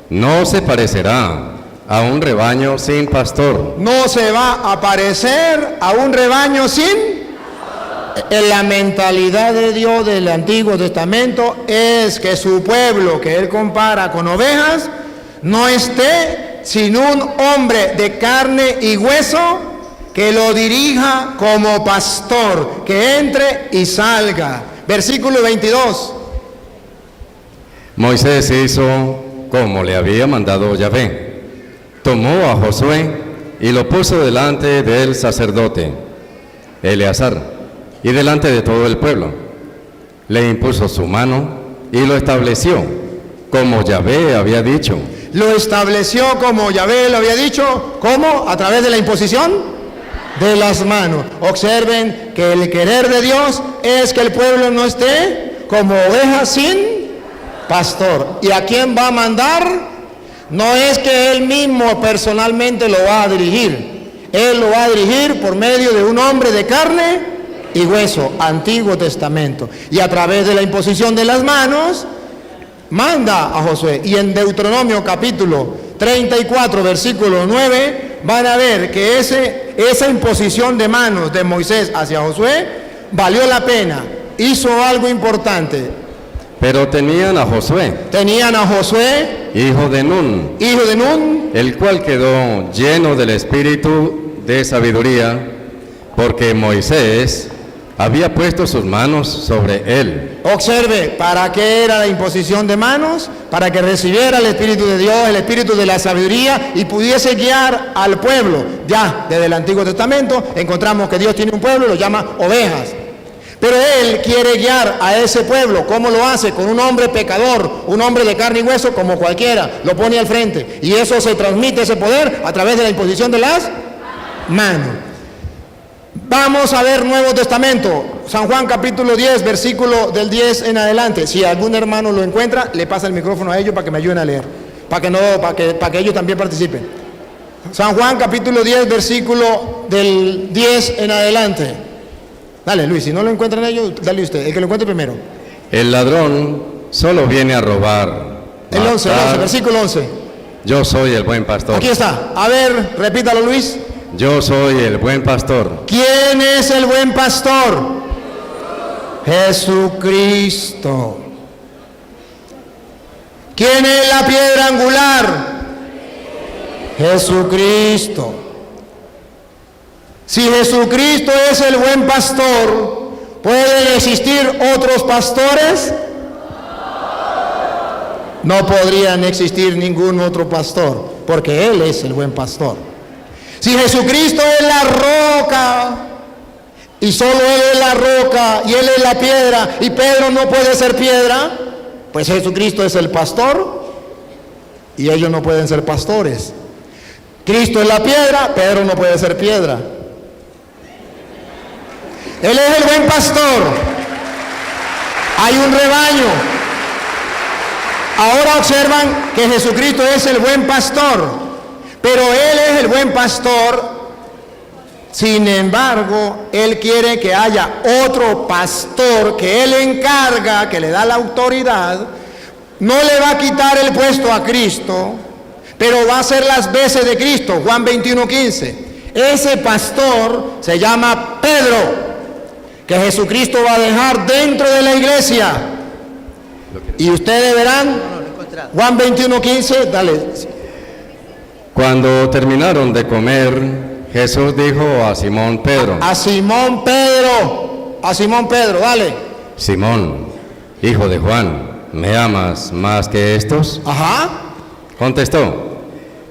no se parecerá a un rebaño sin pastor. no se va a parecer a un rebaño sin... En la mentalidad de Dios del Antiguo Testamento es que su pueblo, que él compara con ovejas, no esté sin un hombre de carne y hueso que lo dirija como pastor, que entre y salga. Versículo 22. Moisés hizo como le había mandado Yahvé. Tomó a Josué y lo puso delante del sacerdote Eleazar y delante de todo el pueblo. Le impuso su mano y lo estableció como Yahvé había dicho. Lo estableció como Yahvé lo había dicho. ¿Cómo? A través de la imposición de las manos. Observen que el querer de Dios es que el pueblo no esté como oveja sin pastor. ¿Y a quién va a mandar? No es que él mismo personalmente lo va a dirigir. Él lo va a dirigir por medio de un hombre de carne y hueso, Antiguo Testamento. Y a través de la imposición de las manos, manda a Josué. Y en Deuteronomio capítulo 34, versículo 9, van a ver que esa imposición de manos de Moisés hacia Josué valió la pena, hizo algo importante. Pero tenían a Josué, hijo de Nun, el cual quedó lleno del espíritu de sabiduría, porque Moisés había puesto sus manos sobre él. Observe, ¿para qué era la imposición de manos? Para que recibiera el Espíritu de Dios, el Espíritu de la sabiduría, y pudiese guiar al pueblo. Ya desde el Antiguo Testamento encontramos que Dios tiene un pueblo y lo llama ovejas. Pero Él quiere guiar a ese pueblo. ¿Cómo lo hace? Con un hombre pecador, un hombre de carne y hueso como cualquiera. Lo pone al frente. Y eso se transmite, ese poder, a través de la imposición de las manos. Vamos a ver Nuevo Testamento, San Juan capítulo 10, versículo del 10 en adelante. Si algún hermano lo encuentra, le pasa el micrófono a ellos para que me ayuden a leer, para que ellos también participen. San Juan capítulo 10, versículo del 10 en adelante. Dale, Luis, si no lo encuentran ellos, dale usted, el que lo encuentre primero. El ladrón solo viene a robar. El 11, versículo 11. Yo soy el buen pastor. Aquí está. A ver, repítalo, Luis. Yo soy el buen pastor. ¿Quién es el buen pastor? Jesucristo. ¿Quién es la piedra angular? Jesucristo. Si Jesucristo es el buen pastor, ¿pueden existir otros pastores? No podrían existir ningún otro pastor, porque Él es el buen pastor. Si Jesucristo es la roca, y solo Él es la roca, y Él es la piedra, y Pedro no puede ser piedra, pues Jesucristo es el pastor, y ellos no pueden ser pastores. Cristo es la piedra, Pedro no puede ser piedra. Él es el buen pastor. Hay un rebaño. Ahora observan que Jesucristo es el buen pastor, pero Él es el buen pastor. Sin embargo, Él quiere que haya otro pastor que Él encarga, que le da la autoridad. No le va a quitar el puesto a Cristo, pero va a hacer las veces de Cristo. Juan 21:15. Ese pastor se llama Pedro, que Jesucristo va a dejar dentro de la iglesia. Y ustedes verán, Juan 21:15, dale. Cuando terminaron de comer, Jesús dijo a Simón Pedro. A Simón Pedro, dale. Simón, hijo de Juan, ¿me amas más que estos? Ajá. Contestó,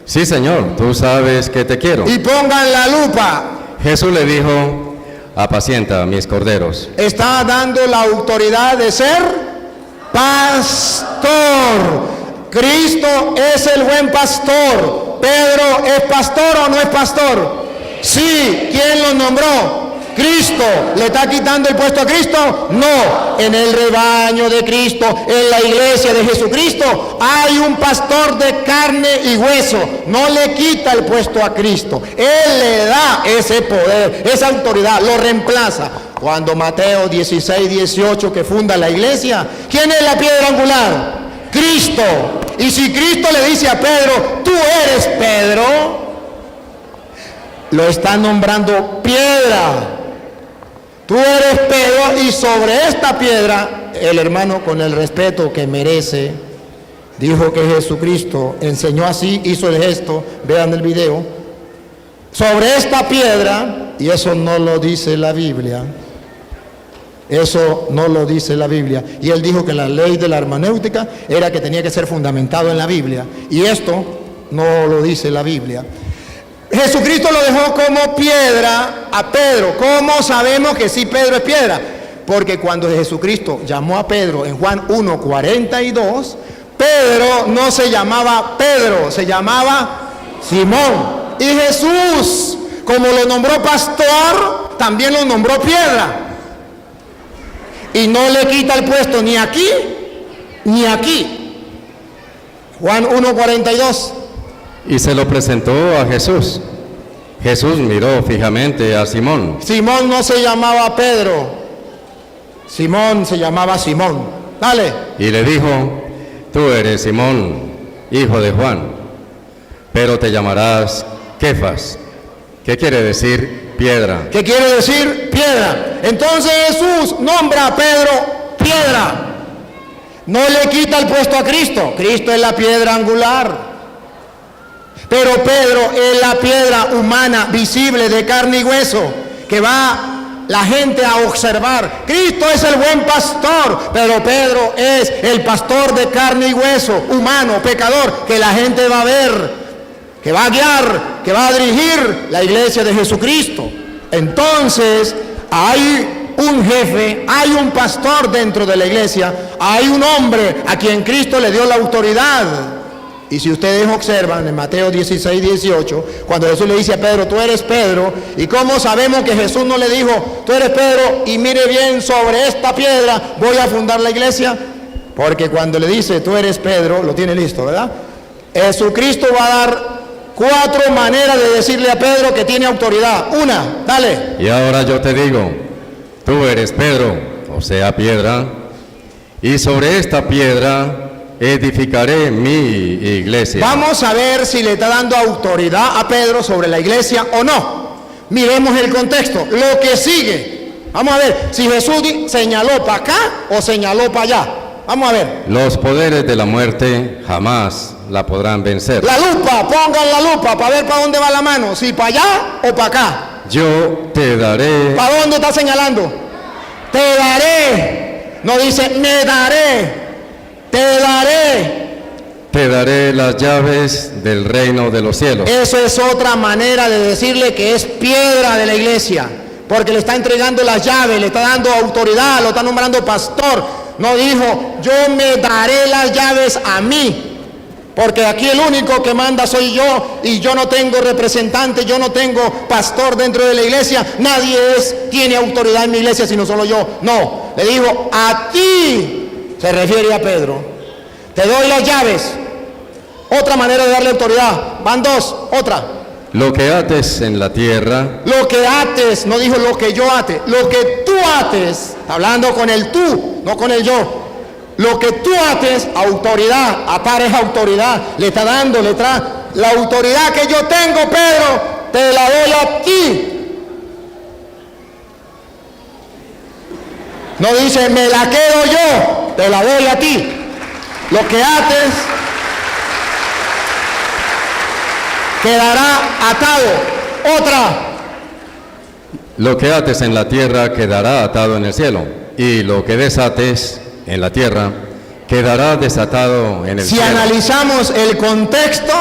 sí, Señor, tú sabes que te quiero. Y pongan la lupa. Jesús le dijo, apacienta mis corderos. Está dando la autoridad de ser pastor. Cristo es el buen pastor. ¿Pedro es pastor o no es pastor? Sí. ¿Quién lo nombró? Cristo. ¿Le está quitando el puesto a Cristo? No. En el rebaño de Cristo, en la iglesia de Jesucristo, hay un pastor de carne y hueso. No le quita el puesto a Cristo. Él le da ese poder, esa autoridad, lo reemplaza. Cuando Mateo 16, 18, que funda la iglesia, ¿quién es la piedra angular? Cristo. Y si Cristo le dice a Pedro, tú eres Pedro, lo está nombrando piedra. Tú eres Pedro, y sobre esta piedra, el hermano, con el respeto que merece, dijo que Jesucristo enseñó así, hizo el gesto, vean el video, sobre esta piedra, y eso no lo dice la Biblia, eso no lo dice la Biblia, y él dijo que la ley de la hermenéutica era que tenía que ser fundamentado en la Biblia, y esto no lo dice la Biblia. Jesucristo lo dejó como piedra a Pedro. ¿Cómo sabemos que sí Pedro es piedra? Porque cuando Jesucristo llamó a Pedro en Juan 1:42, Pedro no se llamaba Pedro, se llamaba Simón. Y Jesús, como lo nombró pastor, también lo nombró piedra. Y no le quita el puesto ni aquí, ni aquí. Juan 1:42. Y se lo presentó a Jesús. Jesús miró fijamente a Simón. Simón no se llamaba Pedro, Simón se llamaba Simón. Dale. Y le dijo, tú eres Simón, hijo de Juan, pero te llamarás Kefas. ¿Qué quiere decir piedra? ¿Qué quiere decir piedra? Entonces Jesús nombra a Pedro piedra. No le quita el puesto a Cristo. Cristo es la piedra angular. Pero Pedro es la piedra humana, visible, de carne y hueso, que va la gente a observar. Cristo es el buen pastor, pero Pedro es el pastor de carne y hueso, humano, pecador, que la gente va a ver, que va a guiar, que va a dirigir la iglesia de Jesucristo. Entonces, hay un jefe, hay un pastor dentro de la iglesia, hay un hombre a quien Cristo le dio la autoridad. Y si ustedes observan en Mateo 16, 18, cuando Jesús le dice a Pedro, tú eres Pedro, ¿y cómo sabemos que Jesús no le dijo, tú eres Pedro, y mire bien, sobre esta piedra voy a fundar la iglesia? Porque cuando le dice, tú eres Pedro, lo tiene listo, ¿verdad? Jesucristo va a dar 4 maneras de decirle a Pedro que tiene autoridad. Una, dale. Y ahora yo te digo, tú eres Pedro, o sea, piedra, y sobre esta piedra edificaré mi iglesia. Vamos a ver si le está dando autoridad a Pedro sobre la iglesia o no. Miremos el contexto, lo que sigue. Vamos a ver si Jesús señaló para acá o señaló para allá. Vamos a ver. Los poderes de la muerte jamás la podrán vencer. La lupa, pongan la lupa para ver para dónde va la mano, si para allá o para acá. Yo te daré. ¿Para dónde está señalando? Te daré. No dice me daré. Te daré. Te daré las llaves del reino de los cielos. Eso es otra manera de decirle que es piedra de la iglesia, porque le está entregando las llaves, le está dando autoridad, lo está nombrando pastor. No dijo, yo me daré las llaves a mí, porque aquí el único que manda soy yo, y yo no tengo representante, yo no tengo pastor dentro de la iglesia, nadie tiene autoridad en mi iglesia sino solo yo. No, le dijo, a ti. Se refiere a Pedro. Te doy las llaves. Otra manera de darle autoridad. Van 2. Otra. Lo que ates en la tierra. Lo que ates. No dijo lo que yo ate. Lo que tú ates. Está hablando con el tú, no con el yo. Lo que tú ates, autoridad. Atar es autoridad. Le está dando, le trae la autoridad que yo tengo, Pedro. Te la doy a ti. No dice, me la quedo yo, te la doy a ti. Lo que ates quedará atado. Otra. Lo que ates en la tierra quedará atado en el cielo, y lo que desates en la tierra quedará desatado en el cielo. Si analizamos el contexto,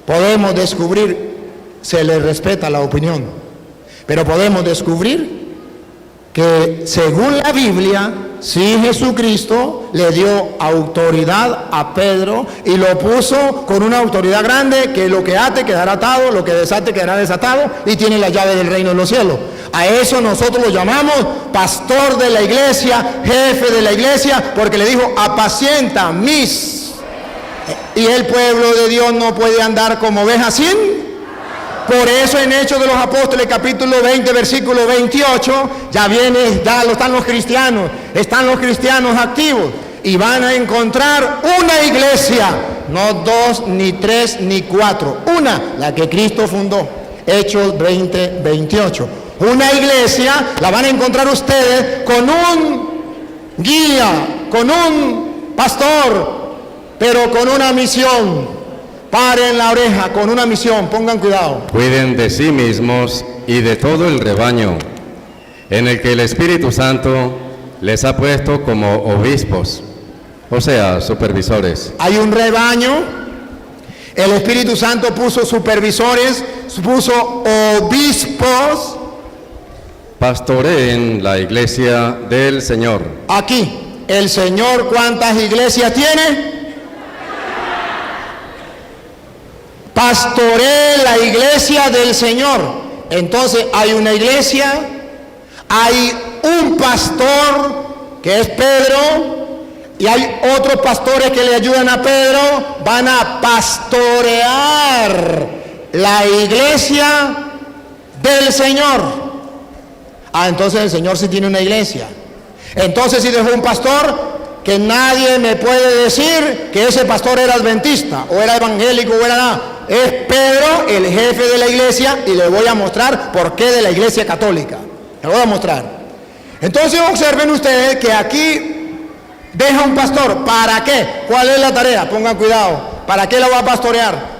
podemos descubrir, se le respeta la opinión. Pero podemos descubrir que según la Biblia, sí, Jesucristo le dio autoridad a Pedro y lo puso con una autoridad grande, que lo que ate quedará atado, lo que desate quedará desatado, y tiene la llave del reino de los cielos. A eso nosotros lo llamamos pastor de la iglesia, jefe de la iglesia, porque le dijo: apacienta mis. Y el pueblo de Dios no puede andar como ovejas sin. Por eso en Hechos de los Apóstoles, capítulo 20, versículo 28, están los cristianos activos, y van a encontrar una iglesia, no 2, ni 3, ni 4, una, la que Cristo fundó. Hechos 20, 28. Una iglesia la van a encontrar ustedes con un guía, con un pastor, pero con una misión. Paren la oreja, con una misión, pongan cuidado. Cuiden de sí mismos y de todo el rebaño, en el que el Espíritu Santo les ha puesto como obispos, o sea, supervisores. Hay un rebaño, el Espíritu Santo puso supervisores, puso obispos. Pastoreen la iglesia del Señor. Aquí, el Señor, ¿cuántas iglesias tiene? Pastoree la iglesia del Señor. Entonces hay una iglesia, hay un pastor que es Pedro, y hay otros pastores que le ayudan a Pedro. Van a pastorear la iglesia del Señor. Entonces el Señor sí tiene una iglesia. Entonces sí dejó un pastor, que nadie me puede decir que ese pastor era adventista, o era evangélico, o era nada. Es Pedro, el jefe de la iglesia, y le voy a mostrar por qué de la iglesia católica. Le voy a mostrar. Entonces observen ustedes que aquí deja un pastor. ¿Para qué? ¿Cuál es la tarea? Pongan cuidado. ¿Para qué la va a pastorear?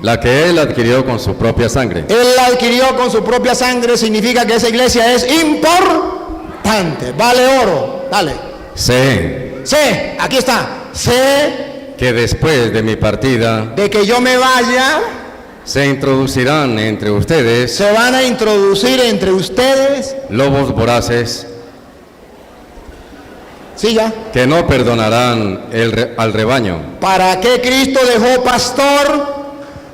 La que él adquirió con su propia sangre. Él la adquirió con su propia sangre, significa que esa iglesia es importante. Vale oro. Dale. Sé Aquí está. Sé que después de mi partida de que yo me vaya, se introducirán entre ustedes, se van a introducir entre ustedes, lobos voraces, siga, que no perdonarán al rebaño. ¿Para qué Cristo dejó pastor?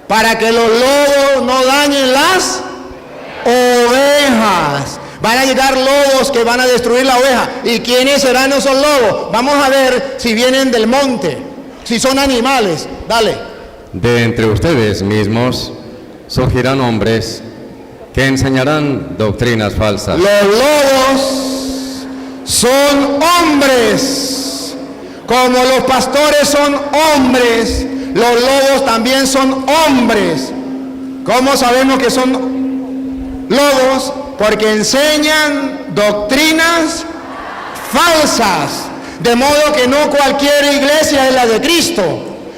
Para que los lobos no dañen las ovejas. Van a llegar lobos que van a destruir la oveja. ¿Y quiénes serán esos lobos? Vamos a ver si vienen del monte, si son animales. Dale. De entre ustedes mismos surgirán hombres que enseñarán doctrinas falsas. Los lobos son hombres. Como los pastores son hombres, los lobos también son hombres. ¿Cómo sabemos que son lobos? Porque enseñan doctrinas falsas. De modo que no cualquier iglesia es la de Cristo.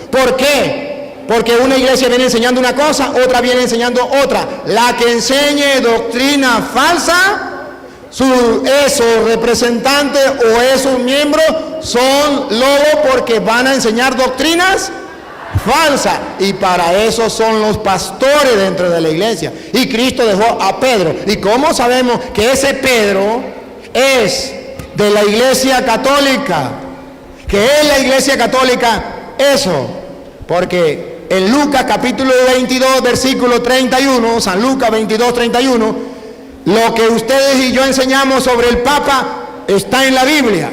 ¿Por qué? Porque una iglesia viene enseñando una cosa, otra viene enseñando otra. La que enseñe doctrina falsa, esos representantes o esos miembros son lobos, porque van a enseñar doctrinas falsas. Y para eso son los pastores dentro de la iglesia. Y Cristo dejó a Pedro. ¿Y cómo sabemos que ese Pedro es de la iglesia católica? Que es la iglesia católica eso. Porque en Lucas capítulo 22 versículo 31, San Lucas 22, 31, lo que ustedes y yo enseñamos sobre el Papa está en la Biblia.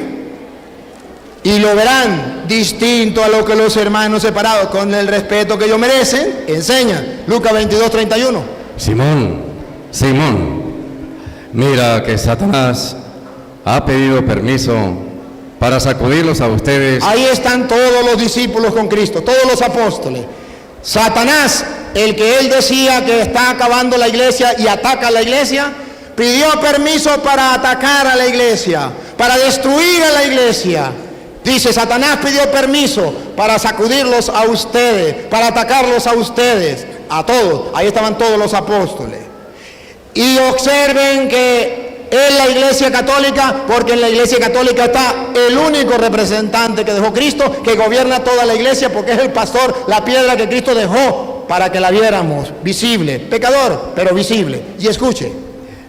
Y lo verán distinto a lo que los hermanos separados, con el respeto que ellos merecen, enseñan. Lucas 22, 31. Simón, mira que Satanás ha pedido permiso para sacudirlos a ustedes. Ahí están todos los discípulos con Cristo, todos los apóstoles. Satanás, el que él decía que está acabando la iglesia y ataca a la iglesia, pidió permiso para atacar a la iglesia, para destruir a la iglesia. Dice, Satanás pidió permiso para sacudirlos a ustedes, para atacarlos a ustedes, a todos. Ahí estaban todos los apóstoles. Y observen que es la iglesia católica, porque en la iglesia católica está el único representante que dejó Cristo, que gobierna toda la iglesia, porque es el pastor, la piedra que Cristo dejó para que la viéramos visible, pecador, pero visible. Y escuche,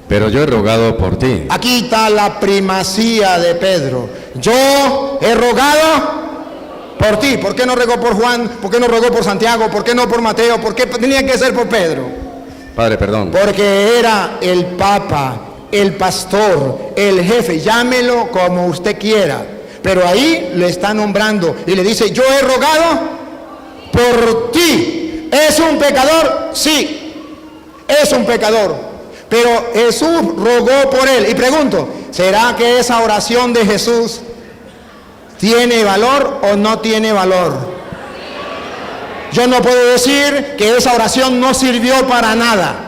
pero yo he rogado por ti. Aquí está la primacía de Pedro. Yo he rogado por ti. ¿Por qué no rogó por Juan? ¿Por qué no rogó por Santiago? ¿Por qué no por Mateo? ¿Por qué tenía que ser por Pedro? Padre, perdón. Porque era el Papa, el pastor, el jefe, llámelo como usted quiera. Pero ahí le está nombrando y le dice, yo he rogado por ti. ¿Es un pecador? Sí, es un pecador. Pero Jesús rogó por él. Y pregunto, ¿será que esa oración de Jesús tiene valor o no tiene valor? Yo no puedo decir que esa oración no sirvió para nada.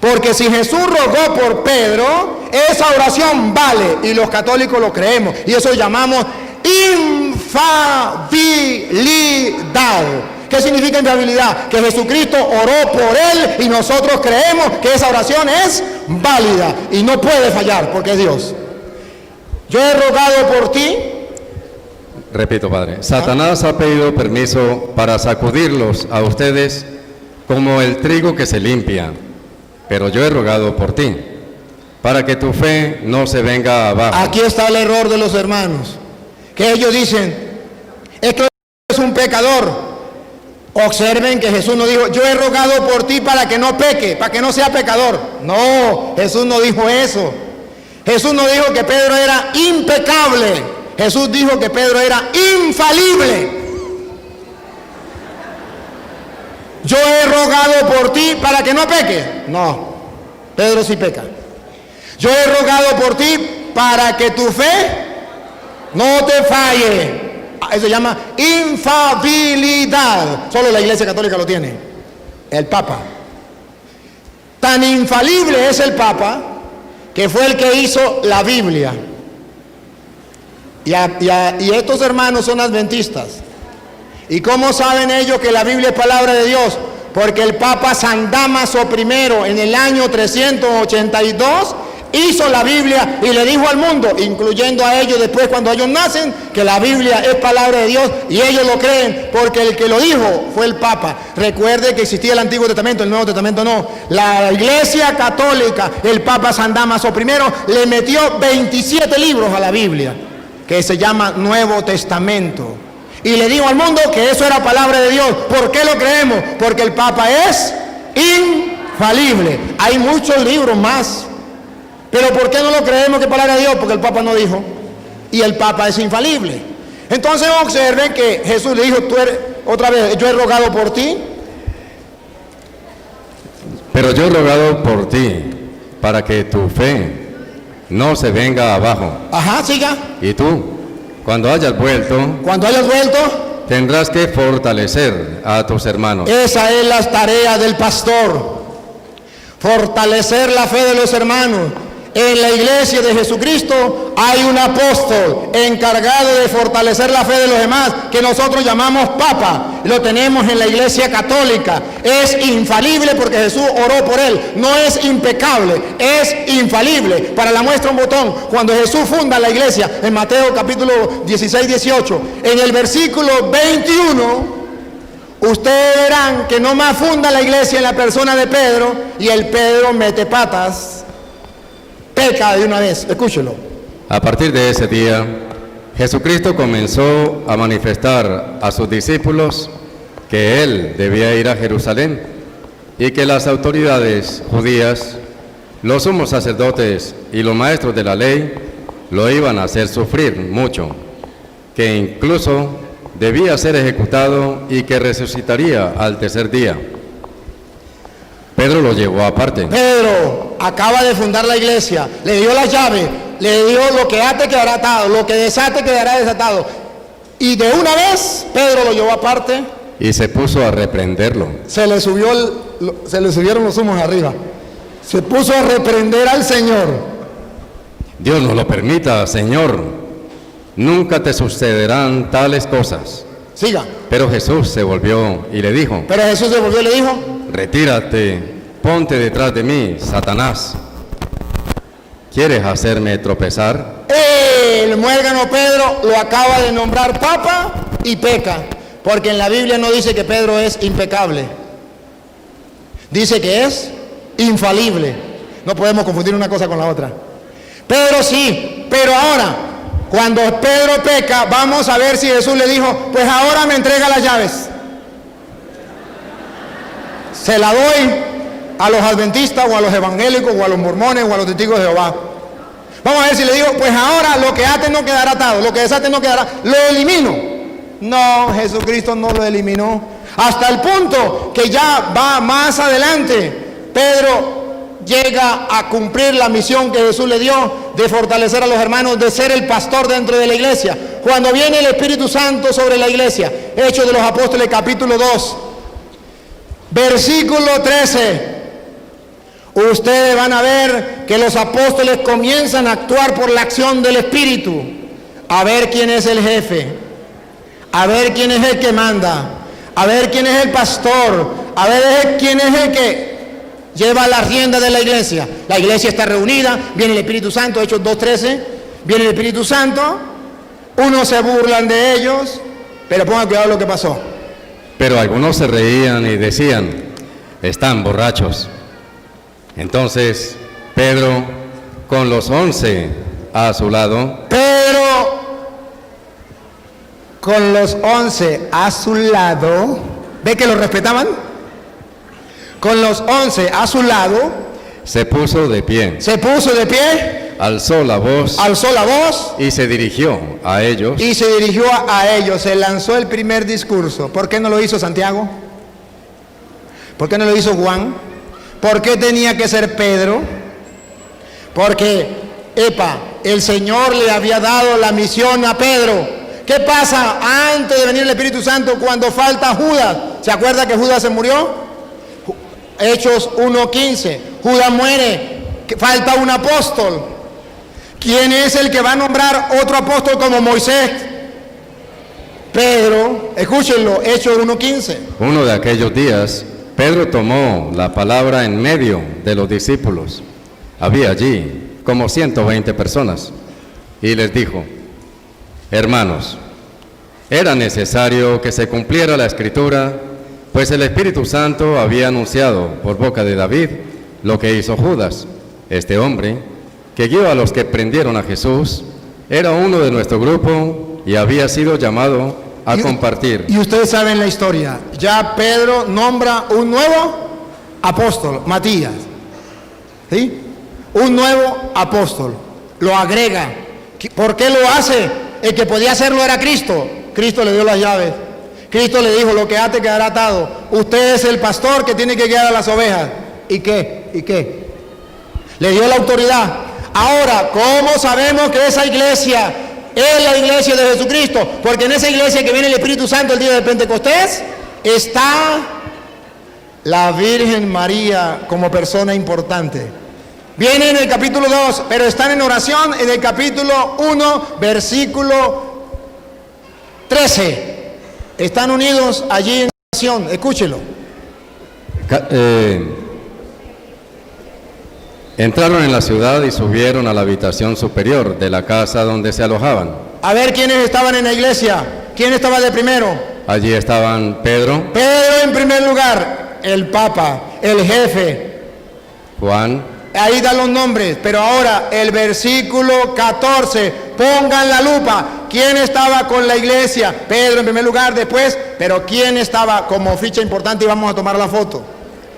Porque si Jesús rogó por Pedro, esa oración vale y los católicos lo creemos. Y eso llamamos infalibilidad. ¿Qué significa infalibilidad? Que Jesucristo oró por él y nosotros creemos que esa oración es válida y no puede fallar porque es Dios. Yo he rogado por ti. Repito, Padre. Satanás ha pedido permiso para sacudirlos a ustedes como el trigo que se limpia. Pero yo he rogado por ti, para que tu fe no se venga abajo. Aquí está el error de los hermanos, que ellos dicen, es que es un pecador. Observen que Jesús no dijo, yo he rogado por ti para que no peque, para que no sea pecador. No, Jesús no dijo eso. Jesús no dijo que Pedro era impecable. Jesús dijo que Pedro era infalible. Yo he rogado por ti para que no peque. No, Pedro sí peca. Yo he rogado por ti para que tu fe no te falle. Eso se llama infalibilidad. Solo la Iglesia Católica lo tiene. El Papa. Tan infalible es el Papa que fue el que hizo la Biblia. Y estos hermanos son adventistas. ¿Y cómo saben ellos que la Biblia es palabra de Dios? Porque el Papa San Dámaso I en el año 382 hizo la Biblia y le dijo al mundo, incluyendo a ellos después cuando ellos nacen, que la Biblia es palabra de Dios y ellos lo creen porque el que lo dijo fue el Papa. Recuerde que existía el Antiguo Testamento, el Nuevo Testamento no. La Iglesia Católica, el Papa San Dámaso I le metió 27 libros a la Biblia, que se llama Nuevo Testamento. Y le dijo al mundo que eso era palabra de Dios. ¿Por qué lo creemos? Porque el Papa es infalible. Hay muchos libros más. Pero ¿por qué no lo creemos que es palabra de Dios? Porque el Papa no dijo. Y el Papa es infalible. Entonces observen que Jesús le dijo, tú eres, otra vez, yo he rogado por ti. Pero yo he rogado por ti, para que tu fe no se venga abajo. Ajá, siga. Y tú, cuando hayas vuelto, tendrás que fortalecer a tus hermanos. Esa es la tarea del pastor. Fortalecer la fe de los hermanos. En la iglesia de Jesucristo hay un apóstol encargado de fortalecer la fe de los demás, que nosotros llamamos Papa. Lo tenemos en la iglesia católica. Es infalible porque Jesús oró por él. No es impecable, es infalible. Para la muestra un botón, cuando Jesús funda la iglesia, en Mateo capítulo 16, 18, en el versículo 21, ustedes verán que no más funda la iglesia en la persona de Pedro, y el Pedro mete patas. Peca de una vez, escúchelo. A partir de ese día, Jesucristo comenzó a manifestar a sus discípulos que Él debía ir a Jerusalén y que las autoridades judías, los sumos sacerdotes y los maestros de la ley lo iban a hacer sufrir mucho, que incluso debía ser ejecutado y que resucitaría al tercer día. Pedro lo llevó aparte. Pedro acaba de fundar la iglesia, le dio la llave, le dio lo que ate quedará atado, lo que desate quedará desatado. Y de una vez Pedro lo llevó aparte. Y se puso a reprenderlo. Se le subieron los humos arriba. Se puso a reprender al Señor. Dios no lo permita, Señor. Nunca te sucederán tales cosas. Siga. Pero Jesús se volvió y le dijo. Retírate, ponte detrás de mí, Satanás. ¿Quieres hacerme tropezar? El muérgano Pedro lo acaba de nombrar Papa y peca, porque en la Biblia no dice que Pedro es impecable, dice que es infalible. No podemos confundir una cosa con la otra. Pedro sí, pero ahora, cuando Pedro peca, vamos a ver si Jesús le dijo, pues ahora me entrega las llaves. Se la doy a los adventistas o a los evangélicos o a los mormones o a los testigos de Jehová. Vamos a ver si le digo, pues ahora lo que ate no quedará atado, lo que desate no quedará, lo elimino. No, Jesucristo no lo eliminó. Hasta el punto que ya va más adelante, Pedro llega a cumplir la misión que Jesús le dio de fortalecer a los hermanos, de ser el pastor dentro de la iglesia. Cuando viene el Espíritu Santo sobre la iglesia, Hechos de los Apóstoles capítulo 2, versículo 13, ustedes van a ver que los apóstoles comienzan a actuar por la acción del Espíritu, a ver quién es el jefe, a ver quién es el que manda, a ver quién es el pastor, a ver quién es el que lleva la rienda de la iglesia. La iglesia está reunida, viene el Espíritu Santo, Hechos 2:13, viene el Espíritu Santo, unos se burlan de ellos, pero pongan cuidado lo que pasó. Pero algunos se reían y decían, están borrachos. Entonces Pedro, con los 11 a su lado, Pedro, con los 11 a su lado, ¿ve que lo respetaban? Con los 11 a su lado, se puso de pie, alzó la voz y se dirigió a ellos. Se lanzó el primer discurso. ¿Por qué no lo hizo Santiago? ¿Por qué no lo hizo Juan? ¿Por qué tenía que ser Pedro? Porque, el Señor le había dado la misión a Pedro. ¿Qué pasa antes de venir el Espíritu Santo cuando falta Judas? ¿Se acuerda que Judas se murió? Hechos 1:15, Judas muere, falta un apóstol. ¿Quién es el que va a nombrar otro apóstol como Moisés? Pedro. Escúchenlo, Hechos 1:15. Uno de aquellos días, Pedro tomó la palabra en medio de los discípulos. Había allí como 120 personas y les dijo, hermanos, era necesario que se cumpliera la Escritura, pues el Espíritu Santo había anunciado por boca de David lo que hizo Judas. Este hombre, que guió a los que prendieron a Jesús, era uno de nuestro grupo y había sido llamado a compartir. Y ustedes saben la historia. Ya Pedro nombra un nuevo apóstol, Matías. ¿Sí? Un nuevo apóstol. Lo agrega. ¿Por qué lo hace? El que podía hacerlo era Cristo. Cristo le dio las llaves. Cristo le dijo, lo que ate quedará atado. Usted es el pastor que tiene que guiar a las ovejas. ¿Y qué? Le dio la autoridad. Ahora, ¿cómo sabemos que esa iglesia es la iglesia de Jesucristo? Porque en esa iglesia que viene el Espíritu Santo el día de Pentecostés, está la Virgen María como persona importante. Viene en el capítulo 2, pero están en oración en el capítulo 1, versículo 13. Están unidos allí en oración, escúchelo. Entraron en la ciudad y subieron a la habitación superior de la casa donde se alojaban. A ver quiénes estaban en la iglesia. ¿Quién estaba de primero? Allí estaban Pedro. Pedro en primer lugar, el Papa, el jefe. Juan. Ahí dan los nombres, pero ahora el versículo 14, pongan la lupa. ¿Quién estaba con la iglesia? Pedro en primer lugar, después, pero ¿quién estaba como ficha importante? Y vamos a tomar la foto.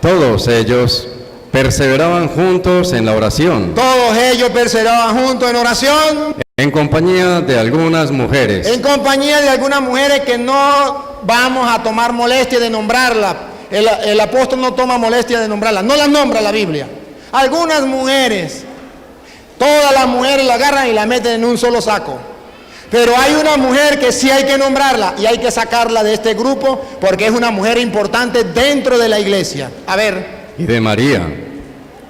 Todos ellos perseveraban juntos en la oración. Todos ellos perseveraban juntos en oración. En compañía de algunas mujeres. En compañía de algunas mujeres que no vamos a tomar molestia de nombrarla. El apóstol no toma molestia de nombrarla. No las nombra la Biblia. Algunas mujeres, todas las mujeres la agarran y la meten en un solo saco. Pero hay una mujer que sí hay que nombrarla y hay que sacarla de este grupo porque es una mujer importante dentro de la iglesia. A ver. Y de María,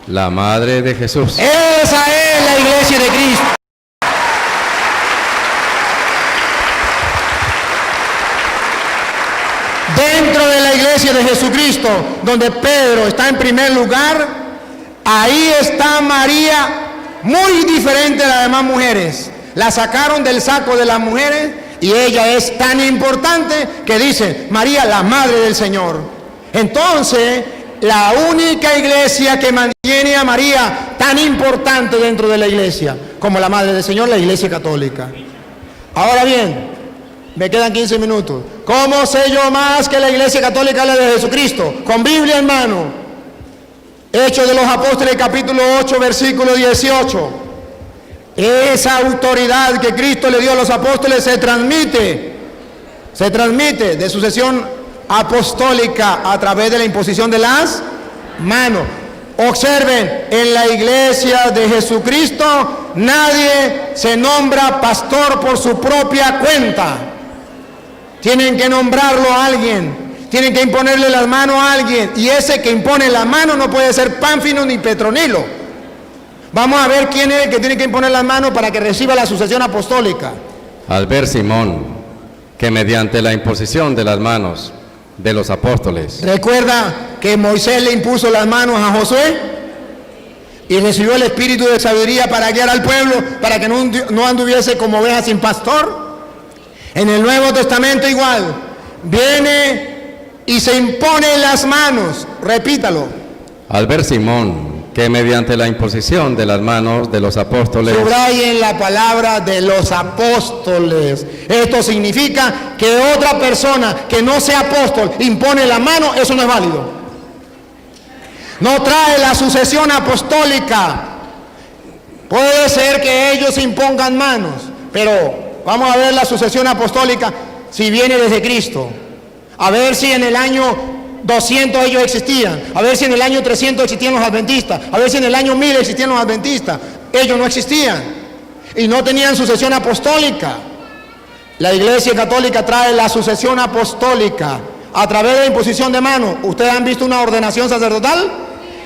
la madre de Jesús. Esa es la iglesia de Cristo. Dentro de la iglesia de Jesucristo, donde Pedro está en primer lugar, ahí está María, muy diferente a las demás mujeres. La sacaron del saco de las mujeres y ella es tan importante que dice María, la madre del Señor. Entonces, la única iglesia que mantiene a María tan importante dentro de la iglesia, como la Madre del Señor, la Iglesia Católica. Ahora bien, me quedan 15 minutos. ¿Cómo sé yo más que la Iglesia Católica habla de Jesucristo? Con Biblia en mano. Hechos de los Apóstoles, capítulo 8, versículo 18. Esa autoridad que Cristo le dio a los apóstoles se transmite de sucesión apostólica a través de la imposición de las manos. Observen, en la iglesia de Jesucristo nadie se nombra pastor por su propia cuenta. Tienen que nombrarlo a alguien, tienen que imponerle las manos a alguien, y ese que impone las manos no puede ser Pánfilo ni Petronilo. Vamos a ver quién es el que tiene que imponer las manos para que reciba la sucesión apostólica. Al ver Simón que mediante la imposición de las manos de los apóstoles, Recuerda que Moisés le impuso las manos a Josué y recibió el espíritu de sabiduría para guiar al pueblo, para que no anduviese como oveja sin pastor. En el Nuevo Testamento igual, viene y se impone las manos, repítalo. al ver Simón que mediante la imposición de las manos de los apóstoles, Subrayen la palabra de los apóstoles. Esto significa que otra persona que no sea apóstol impone la mano, eso no es válido. No trae la sucesión apostólica. Puede ser que ellos impongan manos, pero vamos a ver la sucesión apostólica si viene desde Cristo. A ver si en el año 200 ellos existían, a ver si en el año 300 existían los adventistas, a ver si en el año 1000 existían los adventistas. Ellos no existían y no tenían sucesión apostólica. La Iglesia Católica trae la sucesión apostólica a través de la imposición de manos. ¿Ustedes han visto una ordenación sacerdotal?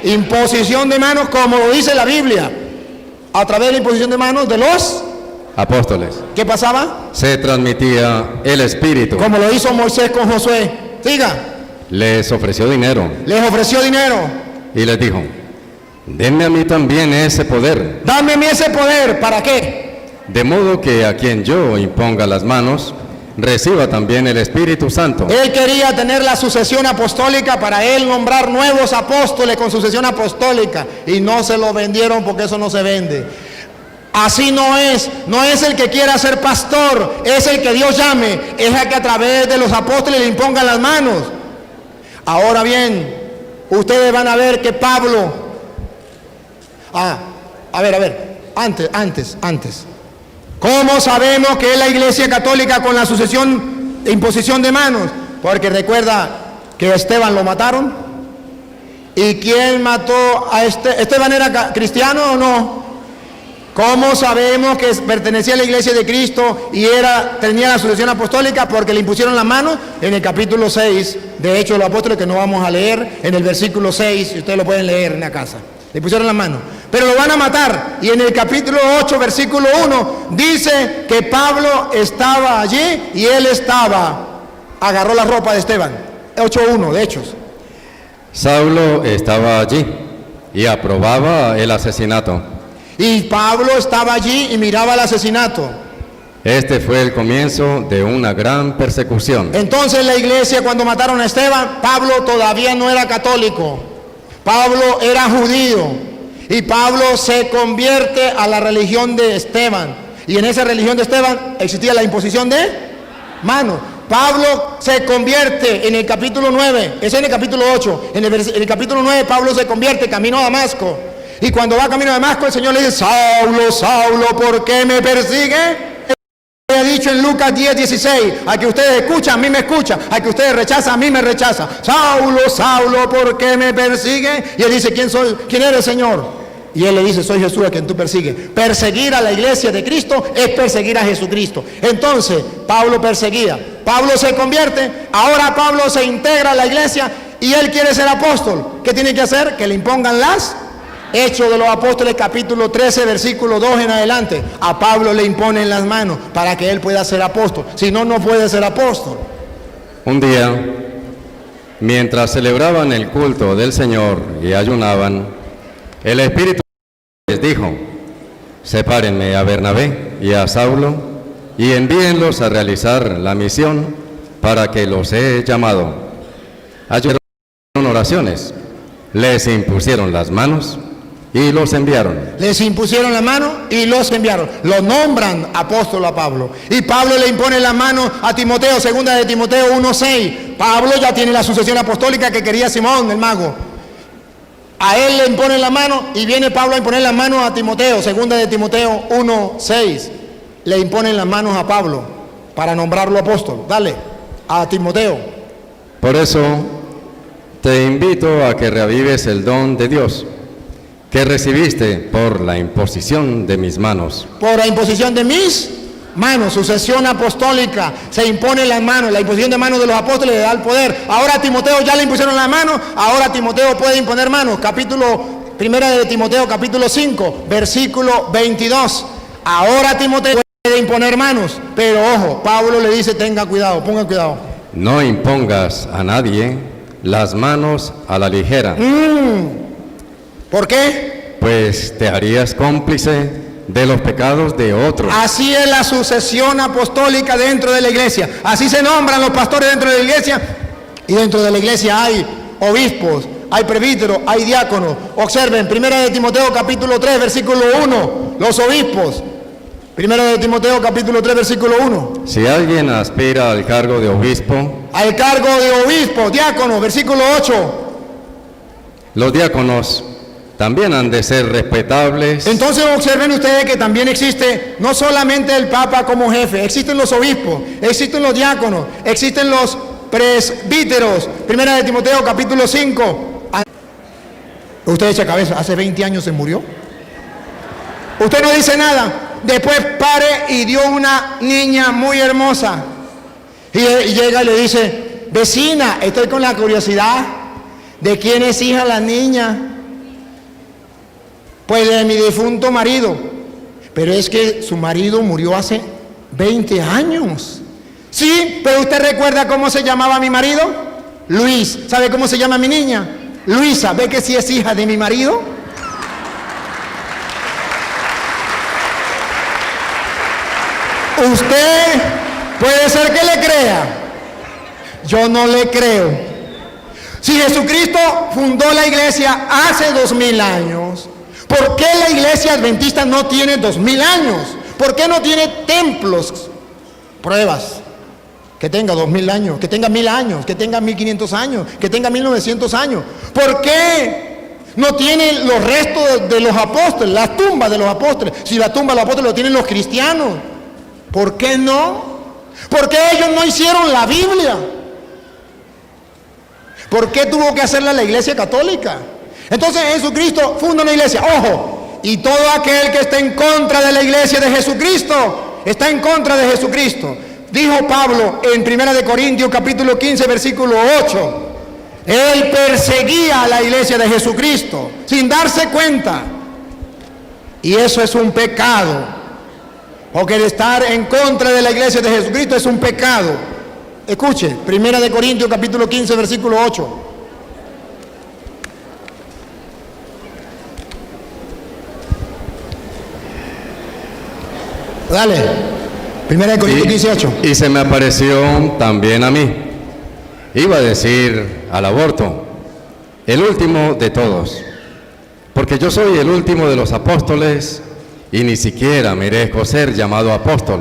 Imposición de manos, como lo dice la Biblia, a través de la imposición de manos de los apóstoles, ¿qué pasaba? se transmitía el Espíritu. Como lo hizo Moisés con Josué. Siga. Les ofreció dinero Les ofreció dinero. y les dijo: denme a mí también ese poder, Dame a mí ese poder. ¿Para qué? de modo que a quien yo imponga las manos, reciba también el Espíritu Santo. Él quería tener la sucesión apostólica para él nombrar nuevos apóstoles con sucesión apostólica, y no se lo vendieron porque eso no se vende. Así no es el que quiera ser pastor, es el que Dios llame, es el que a través de los apóstoles le impongan las manos. Ahora bien, ustedes van a ver que Pablo, antes. ¿Cómo sabemos que es la Iglesia Católica con la sucesión de imposición de manos? Porque recuerda que Esteban lo mataron. ¿Y quién mató a Esteban? ¿Era cristiano o no? ¿Cómo sabemos que pertenecía a la Iglesia de Cristo y tenía la sucesión apostólica? Porque le impusieron las manos en el capítulo 6 de Hechos de los Apóstoles, que no vamos a leer, en el versículo 6, y ustedes lo pueden leer en la casa. Le pusieron las manos, pero lo van a matar. Y en el capítulo 8, versículo 1, dice que Pablo estaba allí y él agarró la ropa de Esteban. 8:1 de Hechos. Saulo estaba allí y aprobaba el asesinato. Y Pablo estaba allí y miraba el asesinato. Este fue el comienzo de una gran persecución. Entonces la iglesia, cuando mataron a Esteban, Pablo todavía no era católico. Pablo era judío. Y Pablo se convierte a la religión de Esteban. Y en esa religión de Esteban existía la imposición de manos. Pablo se convierte en el capítulo 9, es en el capítulo 8. En el capítulo 9 Pablo se convierte camino a Damasco. Y cuando va camino a Damasco, el Señor le dice: Saulo, Saulo, ¿por qué me persigue? Él ha dicho en Lucas 10:16: al que ustedes escuchan, a mí me escucha; al que ustedes rechazan, a mí me rechaza. Saulo, Saulo, ¿por qué me persigue? Y él dice: ¿quién eres, Señor? Y él le dice: soy Jesús, a quien tú persigues. Perseguir a la iglesia de Cristo es perseguir a Jesucristo. Entonces Pablo perseguía, Pablo se convierte, ahora Pablo se integra a la iglesia y él quiere ser apóstol. ¿Qué tiene que hacer? Que le impongan las Hechos de los Apóstoles, capítulo 13, versículo 2 en adelante. A Pablo le imponen las manos para que él pueda ser apóstol. Si no, no puede ser apóstol. Un día, mientras celebraban el culto del Señor y ayunaban, el Espíritu les dijo: sepárenme a Bernabé y a Saulo y envíenlos a realizar la misión para que los he llamado. Ayunaron oraciones les impusieron las manos y los enviaron. Les impusieron la mano y los enviaron. Lo nombran apóstol a Pablo. Y Pablo le impone la mano a Timoteo, segunda de Timoteo 1:6. Pablo ya tiene la sucesión apostólica que quería Simón, el mago. A él le imponen la mano y viene Pablo a imponer la mano a Timoteo, segunda de Timoteo 1:6. Le imponen las manos a Pablo para nombrarlo apóstol. Dale, a Timoteo. Por eso te invito a que reavives el don de Dios que recibiste por la imposición de mis manos. Por la imposición de mis manos, sucesión apostólica, se impone las manos, la imposición de manos de los apóstoles le da el poder. Ahora a Timoteo ya le impusieron la mano, ahora Timoteo puede imponer manos. Primera de Timoteo, capítulo 5, versículo 22. Ahora Timoteo puede imponer manos, pero ojo, Pablo le dice, tenga cuidado, ponga cuidado. No impongas a nadie las manos a la ligera, ¿Por qué? pues te harías cómplice de los pecados de otros. Así es la sucesión apostólica dentro de la iglesia. Así se nombran los pastores dentro de la iglesia. Y dentro de la iglesia hay obispos, hay presbíteros, hay diáconos. Observen, primera de Timoteo capítulo 3, versículo 1, los obispos. Primera de Timoteo capítulo 3, versículo 1. Si alguien aspira al cargo de obispo, Al cargo de obispo, diácono, versículo 8. los diáconos también han de ser respetables. Entonces observen ustedes que también existe no solamente el Papa como jefe, existen los obispos, existen los diáconos, existen los presbíteros. Primera de Timoteo capítulo 5. Usted echa cabeza, hace 20 años se murió. Usted no dice nada. Después pare y dio una niña muy hermosa. Y llega y le dice, vecina, estoy con la curiosidad de quién es hija la niña. Pues de mi difunto marido. Pero es que su marido murió hace 20 años. Sí, pero usted recuerda cómo se llamaba mi marido. Luis. ¿Sabe cómo se llama mi niña? Luisa. ¿Ve que sí es hija de mi marido? Usted puede ser que le crea. Yo no le creo. Si Jesucristo fundó la iglesia hace 2000 años, ¿por qué la iglesia adventista no tiene 2000 años? ¿Por qué no tiene templos? Pruebas. Que tenga 2000 años, que tenga 1000 años, que tenga 1500 años, que tenga 1900 años. ¿Por qué no tiene los restos de los apóstoles, las tumbas de los apóstoles? Si la tumba de los apóstoles lo tienen los cristianos. ¿Por qué no? ¿Por qué ellos no hicieron la Biblia? ¿Por qué tuvo que hacerla la iglesia católica? Entonces Jesucristo funda una iglesia. ¡Ojo! Y todo aquel que está en contra de la iglesia de Jesucristo, está en contra de Jesucristo. Dijo Pablo en 1 de Corintios capítulo 15, versículo 8. Él perseguía a la iglesia de Jesucristo sin darse cuenta. Y eso es un pecado. Porque el estar en contra de la iglesia de Jesucristo es un pecado. Escuche, 1 de Corintios capítulo 15, versículo 8. Dale, 1 de Corintios 15, 8. Y se me apareció también a mí. Iba a decir al aborto, el último de todos, porque yo soy el último de los apóstoles y ni siquiera merezco ser llamado apóstol,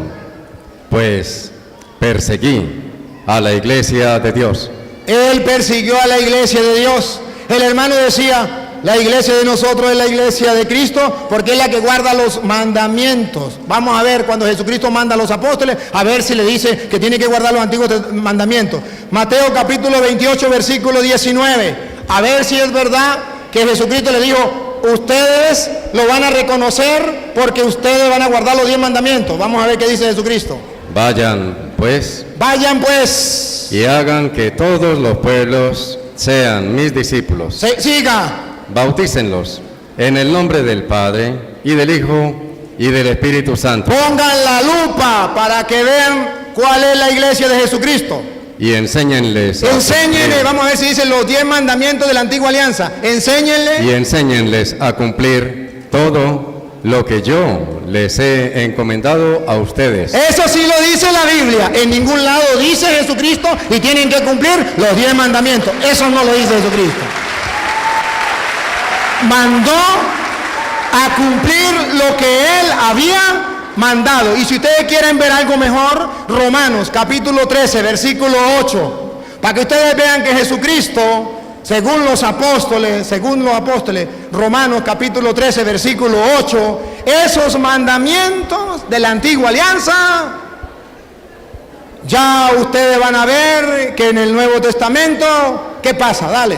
pues perseguí a la iglesia de Dios. Él persiguió a la iglesia de Dios. El hermano decía, la iglesia de nosotros es la iglesia de Cristo, porque es la que guarda los mandamientos. Vamos a ver cuando Jesucristo manda a los apóstoles, a ver si le dice que tiene que guardar los antiguos mandamientos. Mateo capítulo 28, versículo 19. A ver si es verdad que Jesucristo le dijo, ustedes lo van a reconocer porque ustedes van a guardar los 10 mandamientos. Vamos a ver qué dice Jesucristo. Vayan pues y hagan que todos los pueblos sean mis discípulos. Siga. Bautícenlos en el nombre del Padre y del Hijo y del Espíritu Santo. Pongan la lupa para que vean cuál es la iglesia de Jesucristo. Y enséñenles. Enséñenle, vamos a ver si dicen los 10 mandamientos de la antigua alianza. Enséñenle. Y enséñenles a cumplir todo lo que yo les he encomendado a ustedes. Eso sí lo dice la Biblia. En ningún lado dice Jesucristo y tienen que cumplir los 10 mandamientos. Eso no lo dice Jesucristo. mandó a cumplir lo que Él había mandado. Y si ustedes quieren ver algo mejor, Romanos capítulo 13, versículo 8, para que ustedes vean que Jesucristo, según los apóstoles, Romanos capítulo 13, versículo 8, esos mandamientos de la antigua alianza, ya ustedes van a ver que en el Nuevo Testamento, ¿qué pasa? Dale.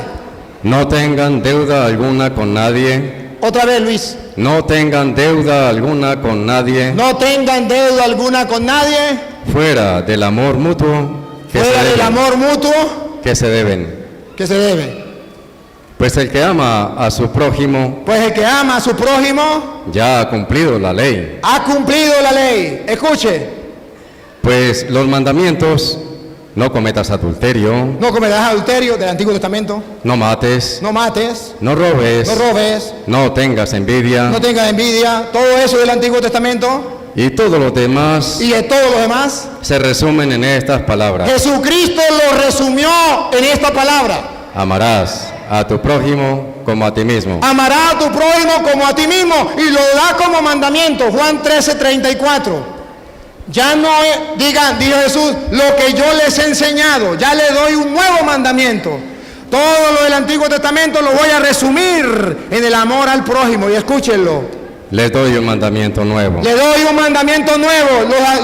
No tengan deuda alguna con nadie. Otra vez, Luis. No tengan deuda alguna con nadie. No tengan deuda alguna con nadie. Fuera del amor mutuo que Fuera se del deben. amor mutuo Que se deben. que se debe. Pues el que ama a su prójimo Pues el que ama a su prójimo ya ha cumplido la ley. ha cumplido la ley. Escuche, Pues los mandamientos: no cometas adulterio, no cometerás adulterio del Antiguo Testamento, no mates, no mates, no robes, no robes, no tengas envidia, no tengas envidia, todo eso del Antiguo Testamento y todos los demás y de todos los demás. se resumen en estas palabras: Jesucristo lo resumió en esta palabra: amarás a tu prójimo como a ti mismo. amarás a tu prójimo como a ti mismo, y lo da como mandamiento. Juan 13:34. Ya no digan, dijo Jesús, lo que yo les he enseñado, ya le doy un nuevo mandamiento. Todo lo del Antiguo Testamento lo voy a resumir en el amor al prójimo. Y escúchenlo: Les doy un mandamiento nuevo. le doy un mandamiento nuevo.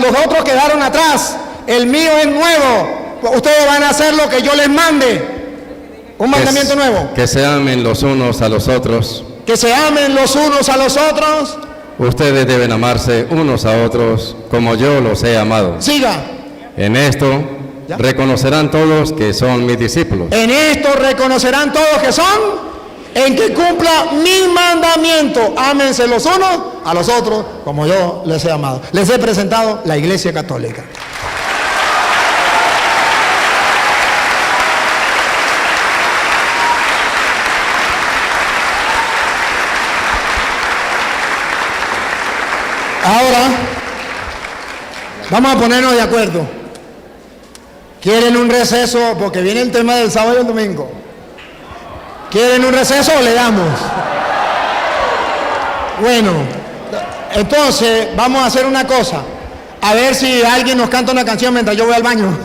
Los otros quedaron atrás, el mío es nuevo. Ustedes van a hacer lo que yo les mande. Un mandamiento nuevo: Que se amen los unos a los otros. que se amen los unos a los otros. Ustedes deben amarse unos a otros como yo los he amado. Siga. En esto ¿Ya? reconocerán todos que son mis discípulos. En esto reconocerán todos que son, en que cumpla mi mandamiento: ámense los unos a los otros como yo les he amado. Les he presentado la Iglesia Católica. Ahora vamos a ponernos de acuerdo. ¿Quieren un receso? Porque viene el tema del sábado y el domingo. ¿Quieren un receso o le damos? Bueno, entonces vamos a hacer una cosa. A ver si alguien nos canta una canción mientras yo voy al baño.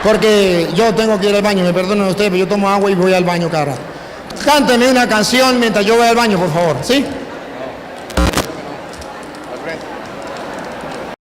Porque yo tengo que ir al baño, me perdonen ustedes, pero yo tomo agua y voy al baño cada rato. Cánteme una canción mientras yo voy al baño, por favor, ¿sí?